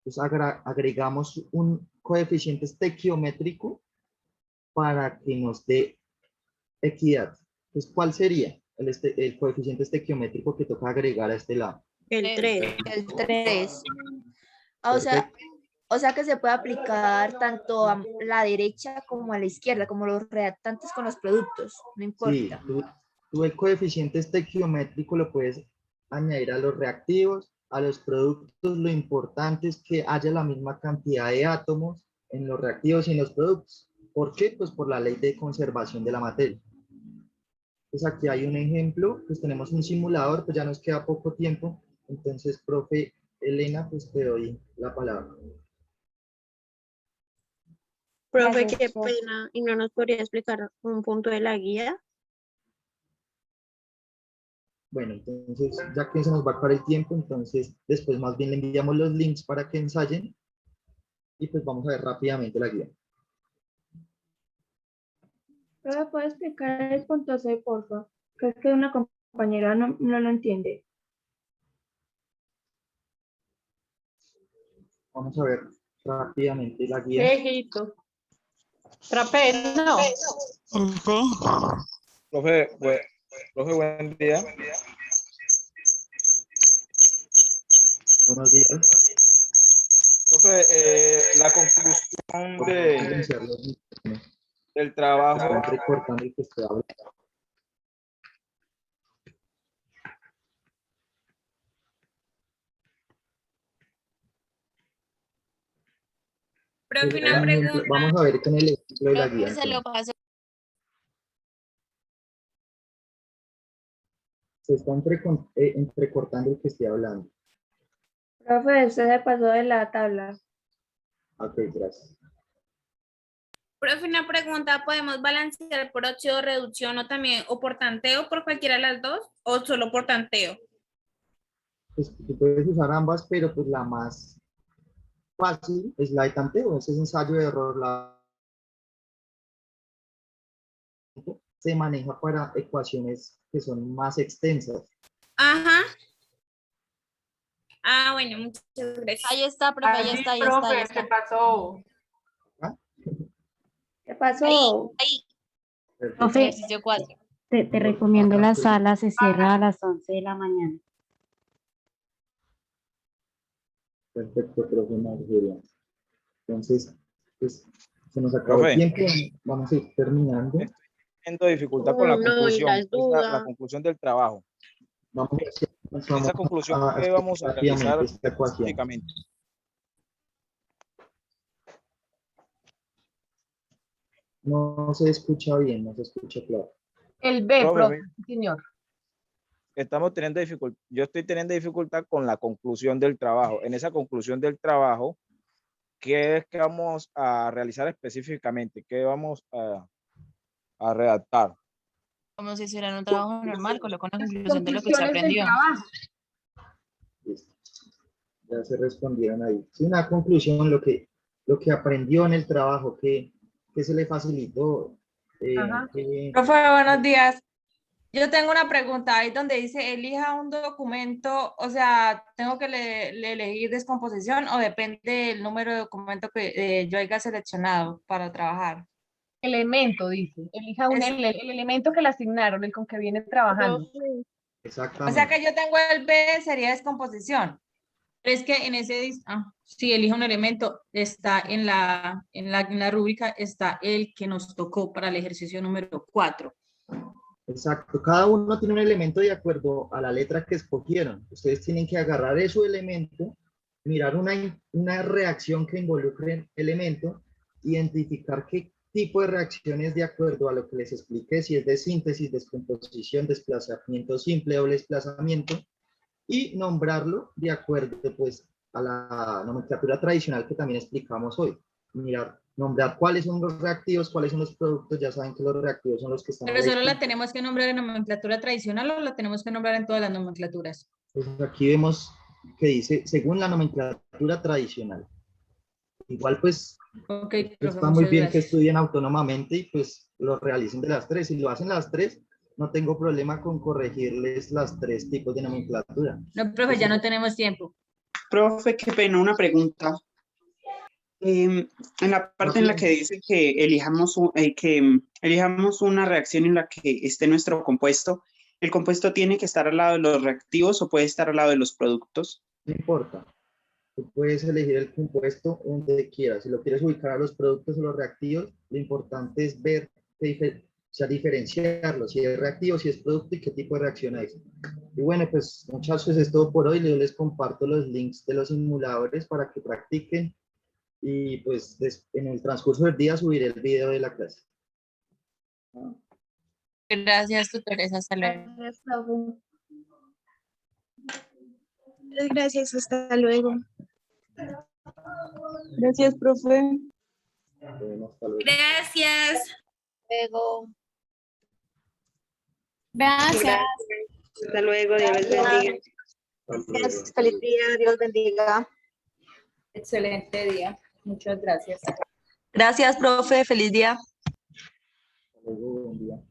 Entonces agregamos un coeficiente estequiométrico para que nos dé equidad. Entonces, ¿cuál sería el coeficiente estequiométrico que toca agregar a este lado? El 3. El 3. O sea que se puede aplicar tanto a la derecha como a la izquierda, como los reactantes con los productos, no importa. Sí, tú el coeficiente estequiométrico lo puedes añadir a los reactivos, a los productos. Lo importante es que haya la misma cantidad de átomos en los reactivos y en los productos. ¿Por qué? Pues por la ley de conservación de la materia. Entonces aquí hay un ejemplo, pues tenemos un simulador, pues ya nos queda poco tiempo. Entonces, profe Elena, pues te doy la palabra. Profe, qué pena. ¿Y no nos podría explicar un punto de la guía? Bueno, entonces, ya que se nos va a acabar el tiempo, entonces después más bien le enviamos los links para que ensayen y pues vamos a ver rápidamente la guía. ¿Pero puede explicar el punto C, por favor? Que es que una compañera no lo entiende. Vamos a ver rápidamente la guía. Viejito. Trapero. Profe, buen día. Buenos días. Profe, la conclusión del trabajo. Están recortando el que estoy hablando. Profe, una pregunta. Vamos a ver con el ejemplo de la guía. Se lo paso. Se está entrecortando el que estoy hablando. Profe, usted se pasó de la tabla. Ok, gracias. Profe, una pregunta. ¿Podemos balancear por óxido de reducción o por tanteo por cualquiera de las dos o solo por tanteo? Pues tú puedes usar ambas, pero pues la más fácil es la de tanteo. Ese es ensayo de error. Se maneja para ecuaciones que son más extensas. Ajá. Ah, bueno, muchas gracias. Ahí está, profe, ahí está, ahí está, ahí está. ¿Qué pasó? ¿Qué pasó? Ahí. Profe, Ejercicio 4. te recomiendo la sala, se cierra a las 11 de la mañana. Perfecto, profe Margelia. Entonces, pues, se nos acabó Profe. el tiempo. Vamos a ir terminando. Teniendo dificultad con la No, y conclusión, las es dudas. la conclusión del trabajo. Vamos a hacer Esa conclusión que vamos a realizar esta ecuación. específicamente. No se escucha bien, no se escucha claro. El B, Profe, profe, señor. estamos teniendo dificultad, yo estoy teniendo dificultad con la conclusión del trabajo. En esa conclusión del trabajo, ¿qué es que vamos a realizar específicamente? ¿Qué vamos a redactar? Como si hicieran un trabajo normal, colocó una conclusión de lo que se Conclusiones del aprendió. trabajo. Listo. Ya se respondieron ahí. Sí, una conclusión, lo que aprendió en el trabajo, que se le facilitó. Ajá. Profe, buenos días. Yo tengo una pregunta ahí donde dice elija un documento, o sea, ¿tengo que elegir descomposición o depende del número de documento que yo haya seleccionado para trabajar? Elemento, dice. Elija el elemento que le asignaron, el con que viene trabajando. Exactamente. O sea que yo tengo el B, sería descomposición. Pero es que en ese, si elija un elemento, está en la rúbrica, está el que nos tocó para el ejercicio número 4. Exacto. Cada uno tiene un elemento de acuerdo a la letra que escogieron. Ustedes tienen que agarrar ese elemento, mirar una reacción que involucre el elemento, identificar tipo de reacciones de acuerdo a lo que les expliqué, si es de síntesis, descomposición, desplazamiento simple o desplazamiento, y nombrarlo de acuerdo pues a la nomenclatura tradicional que también explicamos hoy. Mirar, nombrar cuáles son los reactivos, cuáles son los productos. Ya saben que los reactivos son los que están Pero ahí. solo la tenemos que nombrar en nomenclatura tradicional o la tenemos que nombrar en todas las nomenclaturas. Pues aquí vemos que dice según la nomenclatura tradicional. Igual pues Okay, profe, está muy muchas bien gracias. que estudien autónomamente y pues lo realicen de las tres. Si lo hacen las tres, no tengo problema con corregirles las tres tipos de nomenclatura. No, profe, ya no tenemos tiempo. Profe, qué pena, una pregunta. En la parte en la que dice que elijamos una reacción en la que esté nuestro compuesto, ¿el compuesto tiene que estar al lado de los reactivos o puede estar al lado de los productos? No importa. Tú puedes elegir el compuesto donde quieras. Si lo quieres ubicar a los productos o los reactivos, lo importante es ver, diferenciarlos, si es reactivo, si es producto y qué tipo de reacción es. Y bueno, pues muchachos, es todo por hoy. Yo les comparto los links de los simuladores para que practiquen. Y pues en el transcurso del día subiré el video de la clase. Gracias, tutores. Hasta luego. Gracias, hasta luego. Gracias, profe. Bueno, hasta luego. Gracias. Luego. Gracias. Hasta luego, Dios les bendiga. Gracias, feliz día, Dios bendiga. Excelente día. Muchas gracias. Gracias, profe. Feliz día. Buen día.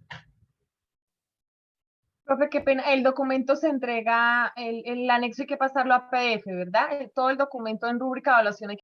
Profe, qué pena, el documento se entrega, el anexo hay que pasarlo a PDF, ¿verdad? Todo el documento en rúbrica de evaluación hay